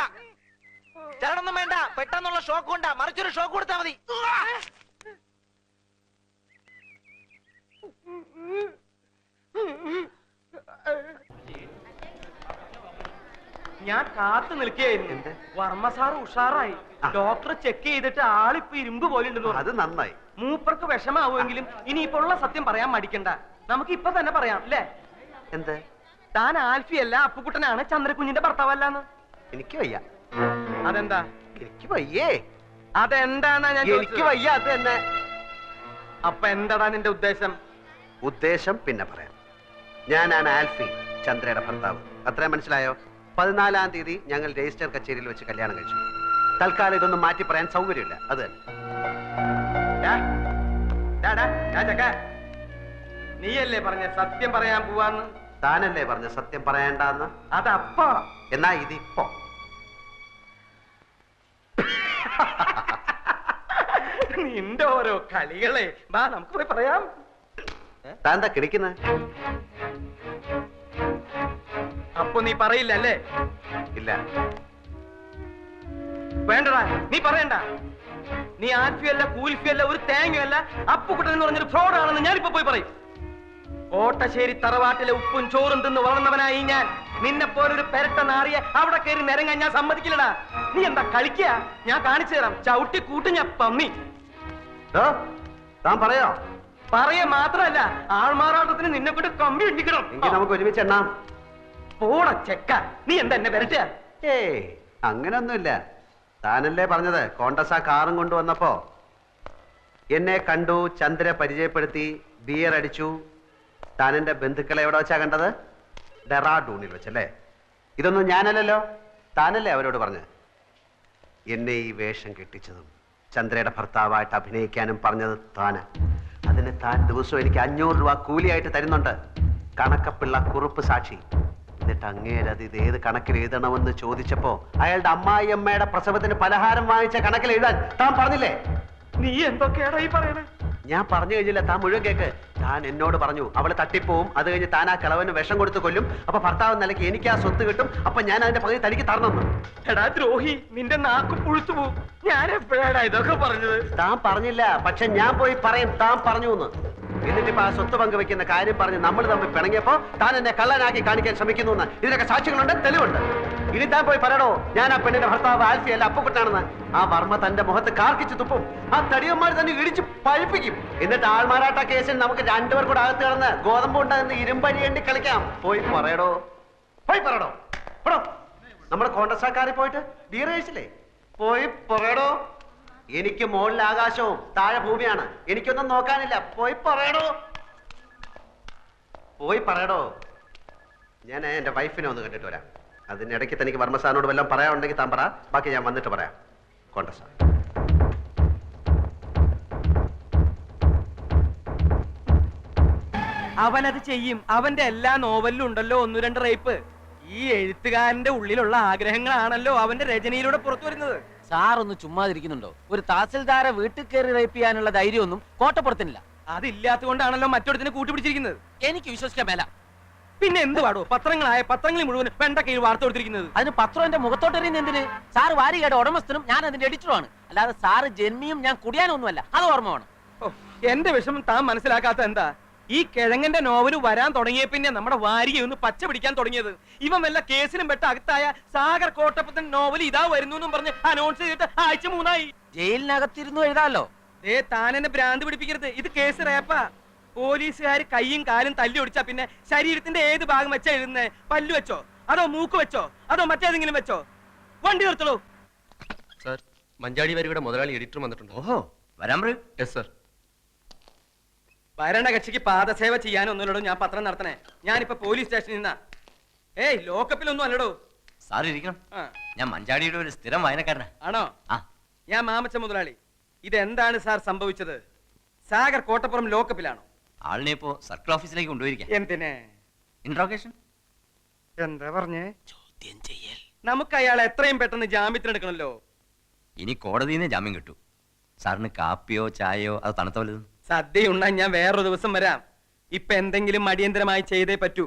ചരടൊന്നും വേണ്ട. പെട്ടെന്നുള്ള ഷോക്ക് കൊണ്ടാ, മറിച്ചൊരു ഷോക്ക് കൊടുത്താ മതി. ഞാൻ കാത്തു നിൽക്കുകയായിരുന്നു. വർമ്മ സാർ ഉഷാറായി. ഡോക്ടർ ചെക്ക് ചെയ്തിട്ട് ആളിപ്പോ ഇരുമ്പ് പോലെ ഉണ്ടെന്ന്. അത് നന്നായി. മൂപ്പർക്ക് വിഷമാവുമെങ്കിലും ഇനിയിപ്പോ ഉള്ള സത്യം പറയാൻ മടിക്കണ്ട. നമുക്ക് ഇപ്പൊ തന്നെ പറയാം അല്ലേ? എന്ത്? താൻ ആൽഫിയല്ല, അപ്പുക്കുട്ടനാണ് ചന്ദ്രകുഞ്ഞിന്റെ ഭർത്താവല്ലാന്ന്. എനിക്ക് വയ്യ. അതെന്താ? എനിക്ക് വയ്യേ. അതെന്താന്നാ ഞാൻ? എനിക്ക് വയ്യ, അത് തന്നെ. അപ്പൊ എന്താടാ നിന്റെ ഉദ്ദേശം? ഉദ്ദേശം പിന്നെ പറയാം. ഞാനാണ് ആൽഫി, ചന്ദ്രയുടെ ഭർത്താവ്. അത്രയും മനസ്സിലായോ? 14-ാം തീയതി ഞങ്ങൾ രജിസ്റ്റർ കച്ചേരിയിൽ വെച്ച് കല്യാണം കഴിച്ചു. തൽക്കാലം ഇതൊന്നും മാറ്റി പറയാൻ സൗകര്യമില്ല, അത് തന്നെ. നീയല്ലേ പറഞ്ഞ സത്യം പറയാൻ പോവാന്ന്? താനല്ലേ പറഞ്ഞ സത്യം പറയണ്ടെന്ന്? അതപ്പോ. എന്നാ ഇതിപ്പോ. നിന്റെ ഓരോ കളികളെ. വാ, നമുക്ക് പോയി പറയാം. താൻ എന്താ കിടക്കുന്നത്? അപ്പൊ നീ പറയില്ല അല്ലേ? ഇല്ല. വേണ്ടടാ, നീ പറയണ്ട. നീ ആൽഫിയല്ല, കൂൽഫിയല്ല, ഒരു തേങ്ങയല്ല, അപ്പുക്കുട്ടൻ എന്ന് പറഞ്ഞൊരു ഫ്രോഡാണെന്ന് ഞാനിപ്പോ പോയി പറയും. കോട്ടശ്ശേരി തറവാട്ടിലെ ഉപ്പും ചോറും തിന്ന് വളർന്നവനായി ഞാൻ. നിന്നെ പോലൊരു പെരട്ട നാറിയ അവിടെ കയറി നിരങ്ങാൻ ഞാൻ സമ്മതിക്കില്ലടാ. നീ എന്താ കളിക്കുക? ഞാൻ കാണിച്ചു തരാം. ചവിട്ടി കൂട്ടി ഞാൻ പമ്മി. താൻ പറയോ? പറയ മാത്രല്ല, ആൾമാറാട്ടത്തിന് നിന്നെ കൊണ്ട് കമ്പി ഇടിക്കണം. എങ്കിൽ നമുക്ക് ഒരുമിച്ച് എണ്ണാം. പോട ചെക്ക, നീ എന്താ എന്നെ വരട്ടെ? ഏയ്, അങ്ങനൊന്നുമില്ല. താനല്ലേ പറഞ്ഞത് കോണ്ടസ കാറും കൊണ്ടുവന്നപ്പോ എന്നെ കണ്ടു, ചന്ദ്ര പരിചയപ്പെടുത്തി, ബിയർ അടിച്ചു. താൻ എന്റെ ബന്ധുക്കളെ എവിടെ വെച്ചാ കണ്ടത്? ഡെറാഡൂണിൽ വെച്ചല്ലേ? ഇതൊന്നും ഞാനല്ലല്ലോ, താനല്ലേ അവരോട് പറഞ്ഞത്. എന്നെ ഈ വേഷം കെട്ടിച്ചതും ചന്ദ്രയുടെ ഭർത്താവായിട്ട് അഭിനയിക്കാനും പറഞ്ഞത് താന്. അതിന് താൻ ദിവസവും എനിക്ക് 500 രൂപ കൂലിയായിട്ട് തരുന്നുണ്ട്. കണക്കപ്പിള്ള കുറുപ്പ് സാക്ഷി. എന്നിട്ട് അങ്ങേരത് ഇത് ഏത് കണക്കിൽ എഴുതണമെന്ന് ചോദിച്ചപ്പോ അയാളുടെ അമ്മായിയമ്മയുടെ പ്രസവത്തിന് പലഹാരം വാങ്ങിച്ച കണക്കിൽ എഴുതാൻ താൻ പറഞ്ഞില്ലേ? നീ എന്തൊക്കെയാടാ ഈ പറയണേ? ഞാൻ പറഞ്ഞു കഴിഞ്ഞില്ല, താൻ മുഴുവൻ കേക്ക്. താൻ എന്നോട് പറഞ്ഞു അവള് തട്ടിപ്പോവും, അത് കഴിഞ്ഞ് താൻ ആ കിളവന് വിഷം കൊടുത്ത് കൊല്ലും, അപ്പൊ ഭർത്താവ് നിലയ്ക്ക് എനിക്ക് ആ സ്വത്ത് കിട്ടും, അപ്പൊ ഞാൻ അതിന്റെ പകുതി തനിക്ക് തരണം. എടാ ദ്രോഹി, നിന്റെ നാക്ക് പുഴുത്തു പോവും. ഞാൻ എപ്പോഴാടാ ഇതൊക്കെ പറഞ്ഞത്? താൻ പറഞ്ഞില്ല, പക്ഷെ ഞാൻ പോയി പറയും താൻ പറഞ്ഞു എന്ന്. എന്നിട്ടിപ്പോ ആ സ്വത്ത് പങ്കുവെക്കുന്ന കാര്യം പറഞ്ഞ് നമ്മൾ തമ്മിൽ പിണങ്ങിയപ്പോ താൻ എന്നെ കള്ളനാക്കി കാണിക്കാൻ ശ്രമിക്കുന്നു എന്ന് ഇതിനൊക്കെ സാക്ഷികളുണ്ട്, തെളിവുണ്ട്. ഇനി താൻ പോയി പറയണോ ഞാൻ ആ പെണ്ണിന്റെ ഭർത്താവ് ആൽഫി അല്ല അപ്പുക്കുട്ടാണെന്ന്. ആ വർമ്മ തന്റെ മുഖത്ത് കാർക്കിച്ച് തുപ്പും, ആ തടിയന്മാർ തന്നെ ഇടിച്ച് പഴിപ്പിക്കും. എന്നിട്ട് ആൾമാറാട്ട കേസിൽ നമുക്ക് രണ്ടുപേർ കൂടെ അകത്ത് കിടന്ന് ഗോതമ്പ് ഉണ്ടാകുന്ന ഇരുമ്പഴിയേണ്ടി കളിക്കാം. പോയി പറയടോ, പോയി പറയടോ. നമ്മുടെ കോൺഗ്രസ്സാക്കാരിൽ പോയിട്ട് ബിയർ കഴിച്ചില്ലേ? പോയി പറയടോ. എനിക്ക് മുകളിൽ ആകാശവും താഴെ ഭൂമിയാണ്, എനിക്കൊന്നും നോക്കാനില്ല. പോയി പറയടോ, പോയി പറയടോ. ഞാൻ എന്റെ വൈഫിനെ ഒന്ന് കണ്ടിട്ട് വരാം. അതിനിടയ്ക്ക് തനിക്ക് വർമ്മ സാറിനോട് വല്ലതും പറയാനുണ്ടെങ്കിൽ താൻ പറ, ബാക്കി ഞാൻ വന്നിട്ട് പറയാം. കോൺഗ്രസ് അവനത് ചെയ്യും. അവന്റെ എല്ലാ നോവലിലും ഉണ്ടല്ലോ 1-2 റേപ്പ്. ഈ എഴുത്തുകാരന്റെ ഉള്ളിലുള്ള ആഗ്രഹങ്ങളാണല്ലോ അവന്റെ രചനയിലൂടെ പുറത്തു വരുന്നത്. സാർ ഒന്ന് ചുമ്മാതിരിക്കുന്നുണ്ടോ? ഒരു തഹസിൽദാരെ വീട്ടിൽ കയറി റേപ്പ് ചെയ്യാനുള്ള ധൈര്യമൊന്നും കോട്ടപ്പുറത്തിനില്ല. അതില്ലാത്തത് കൊണ്ടാണല്ലോ മറ്റൊരുത്തിന് കൂട്ടിപ്പിടിച്ചിരിക്കുന്നത്. എനിക്ക് വിശ്വസിക്കാൻ മേല. പിന്നെ എന്ത് പാടോ? പത്രങ്ങളിൽ മുഴുവൻ വെണ്ടക്കയിൽ വാർത്ത കൊടുത്തിരിക്കുന്നത്. അതിന് പത്രം എന്റെ മുഖത്തോട്ടെറിയുന്ന എന്തിന്? സാറ് വാരികയുടെ ഉടമസ്ഥനും ഞാൻ അതിന്റെ എഡിറ്ററുമാണ്. അല്ലാതെ സാറ് ജന്മിയും ഞാൻ കുടിയാനൊന്നുമല്ല. അത് ഓർമ്മ വേണം. എന്റെ വിഷമം താൻ മനസ്സിലാക്കാത്ത എന്താ? ഈ കിഴങ്ങന്റെ നോവല് വരാൻ തുടങ്ങിയ പിന്നെ നമ്മുടെ വാരിക ഒന്ന് പച്ച പിടിക്കാൻ തുടങ്ങിയത്. ഇവൻ വല്ല കേസിലും പെട്ട അകത്തായ സാഗർ കോട്ടപ്പത്തിന്റെ നോവൽ ഇതാ വരുന്നു എന്നും പറഞ്ഞ് അനൗൺസ് ചെയ്തിട്ട് ആഴ്ച 3 ജയിലിനകത്തിരുന്നു എഴുതാമല്ലോ. താൻ എന്നെ ഭ്രാന്ത് പിടിപ്പിക്കരുത്. ഇത് കേസ് റേപ്പാ. പോലീസുകാർ കൈയും കാലും തല്ലി ഒടിച്ചാ പിന്നെ ശരീരത്തിന്റെ ഏത് ഭാഗം വെച്ചാ എഴുതുന്നേ? പല്ലു വെച്ചോ, അതോ മൂക്ക് വെച്ചോ, അതോ മറ്റേതെങ്കിലും വെച്ചോ? വണ്ടി നിർത്തുള്ളൂ. സാർ, മഞ്ചാടി വരിയുടെ മുതലാളി എഡിറ്റർ വന്നിട്ടുണ്ട്. ഓഹോ, വരാൻ പറയൂ. Yes sir. ഭരണകക്ഷിക്ക് പാദസേവ ചെയ്യാനൊന്നുമല്ലടോ ഞാൻ പത്രം നടത്തണേ. ഞാനിപ്പോ പോലീസ് സ്റ്റേഷനിൽ നിന്നാ. ലോക്കപ്പിലൊന്നും അല്ലടോ. സാർ ഇരിക്കണം. ഞാൻ മഞ്ചാടിയുടെ ഒരു സ്ഥിരം വായനക്കാരനാ. ആണോ? ഞാൻ മാമച്ച മുതലാളി. ഇതെന്താണ് സാർ സംഭവിച്ചത്? സാഗർ കോട്ടപ്പുറം ലോക്കപ്പിലാണോ? ആളിനെ ഇപ്പോ സർക്കിൾ ഓഫീസിലേക്ക് കൊണ്ടുപോയിരിക്കാം. എന്തിനെ? ഇന്ററോഗേഷൻ. എന്താ പറഞ്ഞേ? ചോദ്യം ചെയ്യൽ. നമുക്ക് അയാളെ എത്രയും പെട്ടെന്ന് ജാമ്യത്തിനെടുക്കണല്ലോ. ഇനി കോടതിയിൽ നിന്ന് ജാമ്യം കിട്ടൂ. സാറിന് കാപ്പിയോ ചായയോ അത് തണുത്ത വല്ലതും? സദ്യ ഉണ്ണാൻ ഞാൻ വേറൊരു ദിവസം വരാം. ഇപ്പൊ എന്തെങ്കിലും അടിയന്തരമായി ചെയ്തേ പറ്റൂ.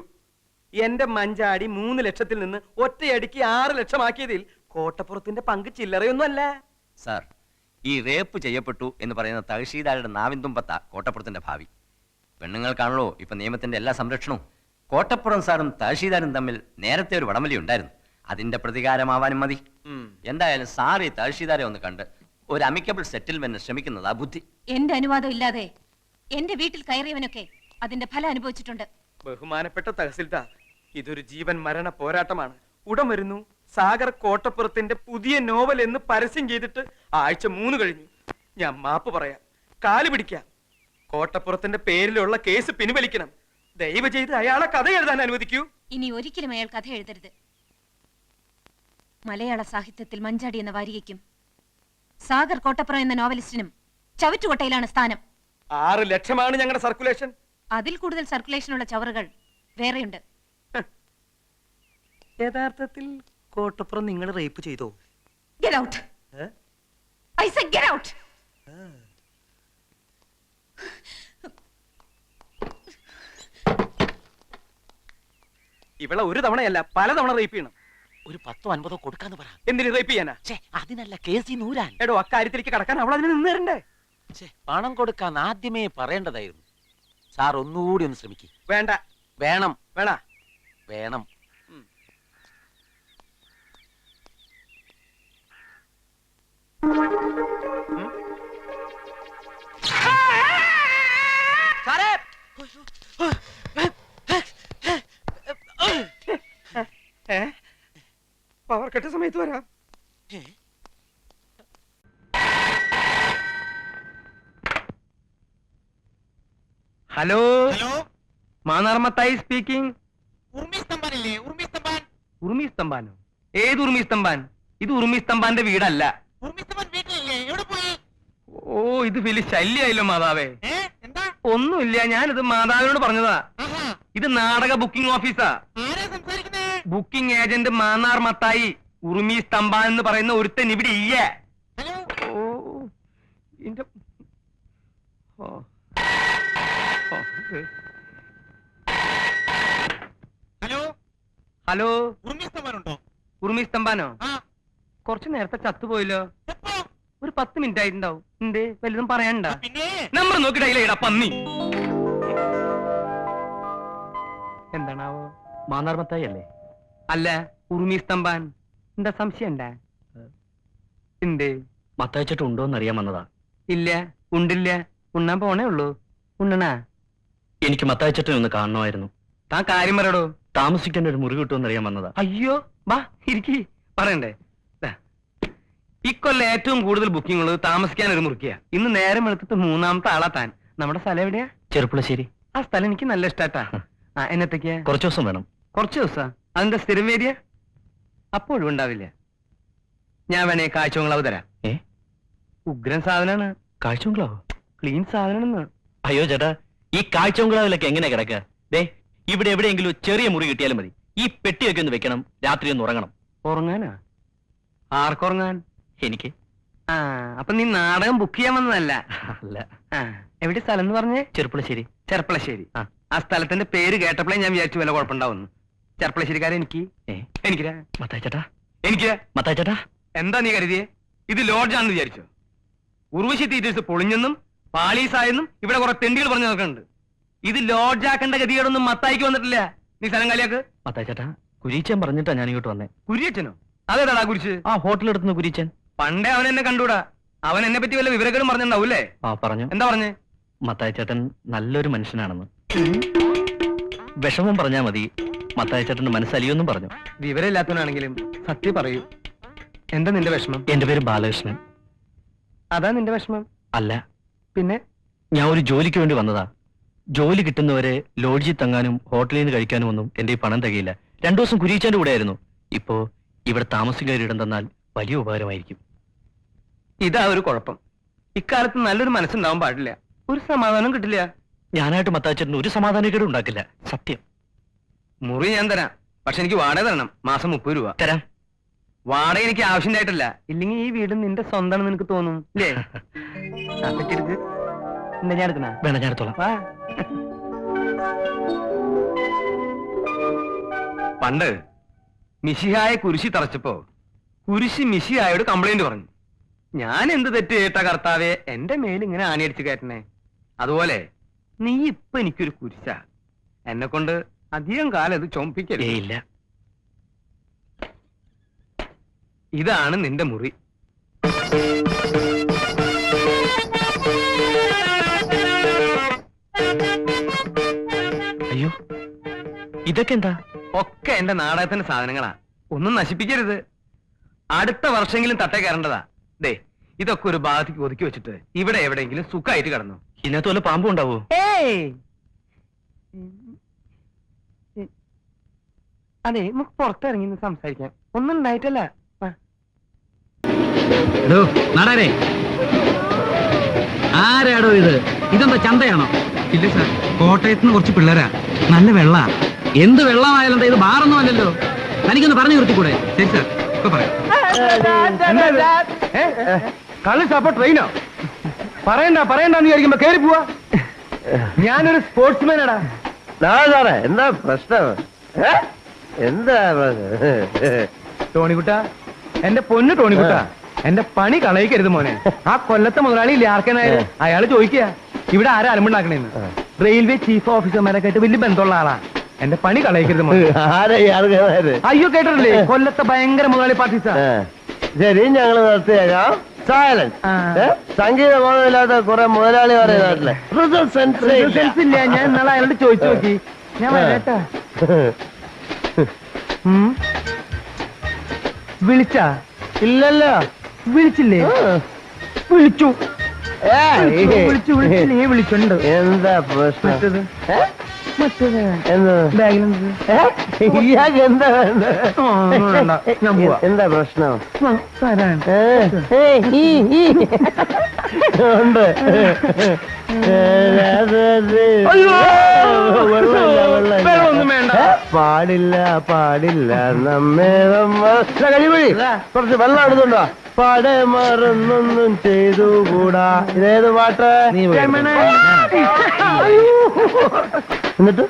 എന്റെ മഞ്ചാടി 3 ലക്ഷത്തിൽ നിന്ന് ഒറ്റയടിക്ക് 6 ലക്ഷമാക്കിയതിൽ കോട്ടപ്പുറത്തിന്റെ പങ്ക് ചില്ലറയൊന്നും അല്ല. സാർ, ഈ റേപ്പ് ചെയ്യപ്പെട്ടു എന്ന് പറയുന്ന തഹസീൽദാരുടെ നാവിന്തുമ്പത്ത കോട്ടപ്പുറത്തിന്റെ ഭാവി. പെണ്ണുങ്ങൾക്കാണല്ലോ ഇപ്പൊ നിയമത്തിന്റെ എല്ലാ സംരക്ഷണവും. കോട്ടപ്പുറം സാറും തഹസീൽദാരും തമ്മിൽ നേരത്തെ ഒരു വടംവലി ഉണ്ടായിരുന്നു. അതിന്റെ പ്രതികാരമാവാനും മതി. എന്തായാലും സാർ ഈ തഹസീൽദാരെ ഒന്ന് കണ്ട് ഒരു അമിക്കബിൾ സെറ്റിൽമെന്റ് ശ്രമിക്കുന്നതാ ബുദ്ധി. എന്റെ അനുവാദം ഇല്ലാതെ എന്റെ വീട്ടിൽ കയറിയവനൊക്കെ അതിന്റെ ഫലം അനുഭവിച്ചിട്ടുണ്ട്. ബഹുമാനപ്പെട്ട തഹസിൽദാർ, ഇതൊരു ജീവൻ മരണ പോരാട്ടമാണ്. ഉടൻ വരുന്നു. സാഗർ കോട്ടപ്പുറത്തിന്റെ പുതിയ നോവൽ എന്ന് പരസ്യം ചെയ്തിട്ട് ആഴ്ച 3 കഴിഞ്ഞു. ഞാൻ മാപ്പ് പറയാം, കാല് പിടിക്കാം. കോട്ടപ്പുറത്തിന്റെ പേരിലുള്ള കേസ് പിൻവലിക്കണം. ദയവ് ചെയ്ത് അയാളെ കഥ എഴുതാൻ അനുവദിക്കൂ. ഇനി ഒരിക്കലും അയാൾ കഥ എഴുതരുത്. മലയാള സാഹിത്യത്തിൽ മഞ്ചാടി എന്ന വാരികയ്ക്കും സാഗർ കോട്ടപ്പുറം എന്ന നോവലിസ്റ്റിനും ചവറ്റുകൊട്ടയിലാണ് സ്ഥാനം. 6 ലക്ഷമാണ് ഞങ്ങളുടെ സർക്കുലേഷൻ. അതിൽ കൂടുതൽ സർക്കുലേഷനുള്ള ചവറുകൾ വേറെയുണ്ട്. യഥാർത്ഥത്തിൽ കോട്ടപ്പുറം നിങ്ങൾ റേപ്പ് ചെയ്തോ? Get out. I said get out. ഇവളെ ഒരു തവണയല്ല പല തവണ റേപ്പ് ചെയ്യണം. ഒരു 10-50 കൊടുക്കാന്ന് പറ. എന്തിനു റേപ്പ് ചെയ്യാനാ? അതിനല്ല കേസി നൂരാൻ. എടോ, അക്കാര്യത്തിലേക്ക് കടക്കാൻ അവൾ അതിന് നിന്ന് തരണ്ടേ? പണം കൊടുക്കാൻ ആദ്യമേ പറയേണ്ടതായിരുന്നു. സാർ ഒന്നുകൂടി ഒന്ന് ശ്രമിക്കും. വേണ്ട. വേണം. വേണ. വേണം. സാറേ, പവർ കട്ട് സമയത്ത് വരാം. ഹലോ, മാനാർമത്തായി സ്പീക്കിംഗ്. ഉറുമി സ്തംഭാനോ? ഏത് ഉറുമി സ്തംഭാൻ? ഇത് ഉറുമി സ്തംഭാന്റെ വീടല്ല. ഓ, ഇത് വലിയ ശല്യായില്ലോ മാതാവേ. ഒന്നുമില്ല, ഞാനിത് മാതാവിനോട് പറഞ്ഞതാ. ഇത് നാടക ബുക്കിംഗ് ഓഫീസാ. Booking agent Mannar Mathai. ഉറുമി സ്തംഭാൻ എന്ന് പറയുന്ന ഒരുത്തൻ ഇവിടെ ഇല്ല. ഓ, ഹലോ, ഉറുമി സ്തംഭാനോ? കുറച്ചു നേരത്തെ ചത്തുപോയല്ലോ. ഒരു 10 മിനിറ്റ് ആയിട്ടുണ്ടാവും. എന്തേ, വലുതും പറയാനുണ്ടാ? നമ്പർ നോക്കിയിട്ടാ പന്നി. മാന്നാർ മത്തായി അല്ലേ? അല്ല, ഉറുമി സ്തംഭാൻ. എന്താ സംശയം ഉണ്ടാ? എന്തേ? മത്തായിച്ചേട്ടൻ ഉണ്ടോന്ന് അറിയാൻ വന്നതാ. ഇല്ല, ഉണ്ടില്ല. ഉണ്ണാൻ പോണേ ഉള്ളൂ. ഉണ്ണണാ? എനിക്ക് മത്തായിച്ചേട്ടനെ ഒന്ന് കാണണമായിരുന്നു. താൻ കാര്യം പറയടോ. താമസിക്കേണ്ട ഒരു മുറി കിട്ടുമെന്ന് അറിയാൻ വന്നതാ. അയ്യോ, വാ ഇരിക്കി. പറയണ്ടേ? ഇക്കൊല്ലം ഏറ്റവും കൂടുതൽ ബുക്കിംഗ് ഉള്ളത് താമസിക്കാൻ ഒരു മുറിക്കുക. ഇന്ന് നേരം വെളുത്തിട്ട് 3ാമത്തെ ആളാ താൻ. നമ്മുടെ സ്ഥലം എവിടെയാ? ചെറുപ്പുളശ്ശേരി. ആ സ്ഥലം എനിക്ക് നല്ല ഇഷ്ടാട്ടാ. എന്നത്തേക്കാ? കുറച്ചു ദിവസം വേണം. കുറച്ച് ദിവസം? അതിന്റെ സ്ഥിരം വേരിയ? അപ്പോഴും ഉണ്ടാവില്ല. ഞാൻ വേണേ കാഴ്ചകളവ് തരാം. ഉഗ്രൻ സാധനാണ്. കാഴ്ചകളാവോ? ക്ലീൻ സാധനം. അയ്യോ ചേട്ടാ, ഈ കാഴ്ചകളവിലൊക്കെ എങ്ങനെ കിടക്കുക? ദേ, ഇവിടെ എവിടെയെങ്കിലും ചെറിയ മുറി കിട്ടിയാലും മതി. ഈ പെട്ടിയൊക്കെ ഒന്ന് വെക്കണം, രാത്രി ഒന്ന് ഉറങ്ങണം. ഉറങ്ങാനാ? ആർക്കുറങ്ങാൻ? എനിക്ക്. ആ, അപ്പൊ നീ നാടകം ബുക്ക് ചെയ്യാൻ വന്നതല്ല? അല്ല. എവിടെ സ്ഥലം എന്ന് പറഞ്ഞേ? ചെറുപ്പുളശ്ശേരി. ചെറുപ്പുളശ്ശേരി. ആ സ്ഥലത്തിന്റെ പേര് കേട്ടപ്പോഴേ ഞാൻ വിചാരിച്ചു വല്ല കുഴപ്പമുണ്ടാവുന്നു. ചെറുപ്പുളശ്ശേരിക്കാരെ എനിക്ക് എനിക്കാ മത്തായിച്ചേട്ടാ. എനിക്ക് മത്തായിച്ചേട്ടാ, എന്താ നീ കരുതിയേ? ഇത് ലോഡ്ജാണെന്ന് വിചാരിച്ചോ? ഉർവശി തീറ്റേഴ്സ് പൊളിഞ്ഞെന്നും പാളീസായെന്നും ഇവിടെ കുറെ തെണ്ടികൾ പറഞ്ഞു നോക്കുന്നുണ്ട്. ഇത് ലോഡ്ജാക്കേണ്ട ഗതികേടൊന്നും മത്തായിക്ക് വന്നിട്ടില്ല. നീ സ്ഥലം കാലിയാക്ക്. മത്തായിച്ചേട്ടാ, കുരീച്ചൻ പറഞ്ഞിട്ടാ ഞാൻ ഇങ്ങോട്ട് വന്നേ. കുരിയച്ചനോ? അതേതാടാ കുരിച്ച്? ആ ഹോട്ടലെടുത്തുന്ന കുരീച്ചൻ. പണ്ടേ അവൻ എന്നെ കണ്ടൂടാ. അവൻ എന്നെ പറ്റി വല്ല വിവരങ്ങളും പറഞ്ഞിട്ടുണ്ടാവൂല്ലേ? ആ പറഞ്ഞു. എന്താ പറഞ്ഞേ? മത്തായിച്ചേട്ടൻ നല്ലൊരു മനുഷ്യനാണെന്ന്. വിഷമം പറഞ്ഞാ മതി, മത്തായിച്ചേട്ടന്റെ മനസ്സലിയൊന്നും പറഞ്ഞു. വിവരമില്ലാത്തവനാണെങ്കിലും സത്യം പറയൂ. എന്താ നിന്റെ വിഷമം? എന്റെ പേര് ബാലകൃഷ്ണൻ. അതാ നിന്റെ വിഷമം? അല്ല. പിന്നെ? ഞാൻ ഒരു ജോലിക്ക് വേണ്ടി വന്നതാ. ജോലി കിട്ടുന്നവരെ ലോഡ്ജിൽ തങ്ങാനും ഹോട്ടലിൽ നിന്ന് കഴിക്കാനും ഒന്നും എന്റെ ഈ പണം തികയില്ല. 2 ദിവസം കുരീച്ചന്റെ കൂടെ ആയിരുന്നു. ഇപ്പോ ഇവിടെ താമസിക്കാൻ ഇടം തന്നാൽ വലിയ ഉപകാരമായിരിക്കും. ഇതാ ഒരു കുഴപ്പം. ഇക്കാലത്ത് നല്ലൊരു മനസ്സുണ്ടാവാൻ പാടില്ല. ഒരു സമാധാനം കിട്ടില്ല. ഞാനായിട്ട് മത്തായിച്ചേട്ടന് ഒരു സമാധാനക്കേടും ഉണ്ടാക്കില്ല, സത്യം. മുറി ഞാൻ തരാം, പക്ഷെ എനിക്ക് വാടക തരണം. മാസം 30 രൂപ തരാം. വാടക എനിക്ക് ആവശ്യമായിട്ടില്ല. ഇല്ലെങ്കിൽ ഈ വീട് നിന്റെ സ്വന്തമാണെന്ന് നിനക്ക് തോന്നും അല്ലേ? എന്താ ഞാൻ എടുക്കണ? വേണം, ഞാൻ എടുത്തോളാം. പണ്ട് മിശിഹായ കുരിശി തറച്ചപ്പോ കുരിശി മിശിഹായോട് കംപ്ലൈന്റ് പറഞ്ഞു. ഞാൻ എന്ത് തെറ്റ് കേട്ട കർത്താവെ എന്റെ മേലിങ്ങനെ ആണിയടിച്ചു കയറ്റണേ. അതുപോലെ നീ ഇപ്പൊ എനിക്കൊരു കുരിശ. എന്നെ കൊണ്ട് അധികം കാലം ഇത് ചുമപ്പിക്കില്ല. ഇതാണ് നിന്റെ മുറി. അയ്യോ, ഇതൊക്കെ എന്താ? ഒക്കെ എന്റെ നാടകത്തിന്റെ സാധനങ്ങളാ. ഒന്നും നശിപ്പിക്കരുത്. അടുത്ത വർഷമെങ്കിലും തട്ടേ കയറേണ്ടതാ. ദേ, ഇതൊക്കെ ഒരു ഭാഗത്തേക്ക് ഒതുക്കി വെച്ചിട്ട് ഇവിടെ എവിടെയെങ്കിലും സുഖമായിട്ട് കിടന്നു. ഇതിനകത്ത് വല്ല പാമ്പും ഉണ്ടാവോ? അതെ, നമുക്ക് പുറത്തിറങ്ങി സംസാരിക്കാം. ഒന്നും ഉണ്ടായിട്ടല്ല. നാടാരേ, ആരാടോ ഇത്? ഇതെന്താ ചന്തയാണോ? ഇല്ല സാർ, കോട്ടയത്ത് നിന്ന് കുറച്ച് പിള്ളേരാ. നല്ല വെള്ള. എന്ത് വെള്ളമായാലും ഇത് ബാറൊന്നും അല്ലല്ലോ. തനിക്കൊന്ന് പറഞ്ഞു നിർത്തിക്കൂടെ? ശരി സാർ, ഇപ്പൊ പറയാം. കളി സപ്പോ ട്രെയിനോ? പറയണ്ടെന്ന് വിചാരിക്കുമ്പോ കയറി പോവാ. ഞാനൊരു സ്പോർട്സ്മാനാടാ. സാറേ, എന്താ പ്രശ്നം? എന്താ ടോണിക്കുട്ട, എന്റെ പൊന്ന് ടോണിക്കുട്ട, എന്റെ പണി കളയിക്കരുത് മോനെ. ആ കൊല്ലത്തെ മുതലാളി ഇല്ലേ ആർക്കനായാലും, അയാള് ചോദിക്കുക ഇവിടെ ആരാ അലമ്പുണ്ടാക്കണേന്ന്. റെയിൽവേ ചീഫ് ഓഫീസർമാരൊക്കെ ആയിട്ട് വലിയ ബന്ധമുള്ള ആളാ. എന്റെ പണി കളയിക്കരുത് മോനെ. അയ്യോ, കേട്ടിട്ടില്ലേ? കൊല്ലത്തെ ഭയങ്കര മുതലാളി പാർട്ടീസാ. ശരി, ഞങ്ങള് നിർത്തിയേക്കാം. സൈലൻസ്. സംഗീത ബോധമില്ലാത്ത കുറെ മുതലാളിമാരെ നാട്ടിലെ സെൻസ് ഇല്ല. ഞാൻ ഇന്നലെ അയാളോട് ചോദിച്ചു നോക്കി. ഞാൻ വരട്ടാ. വിളിച്ചാ? ഇല്ലല്ലോ. വിളിച്ചില്ലേ? വിളിച്ചു. വിളിച്ചുണ്ട്. എന്താ പ്രശ്നം? മറ്റേത് ഇയാൾക്ക് എന്താ എന്താ പ്രശ്നം? ഉണ്ട്. വെള്ളമൊന്നും വേണ്ട. പാടില്ല നമ്മേ കഴിവഴി കുറച്ച് വെള്ളം എടുത്തുണ്ടോ? പാടെ മറന്നൊന്നും ചെയ്തുകൂടാ. ഇതേത് പാട്ട്? എന്നിട്ട്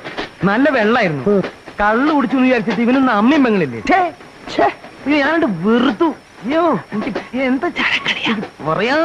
നല്ല വെള്ളായിരുന്നു. കള്ളു കുടിച്ചു വിചാരിച്ചിട്ട് ഇവനൊന്നും അമ്മയും പെങ്ങളില്ലേ? ഞാനോട് വെറുത്തു. അയ്യോ, എന്താ ചരക്കളിയാ പറയാ?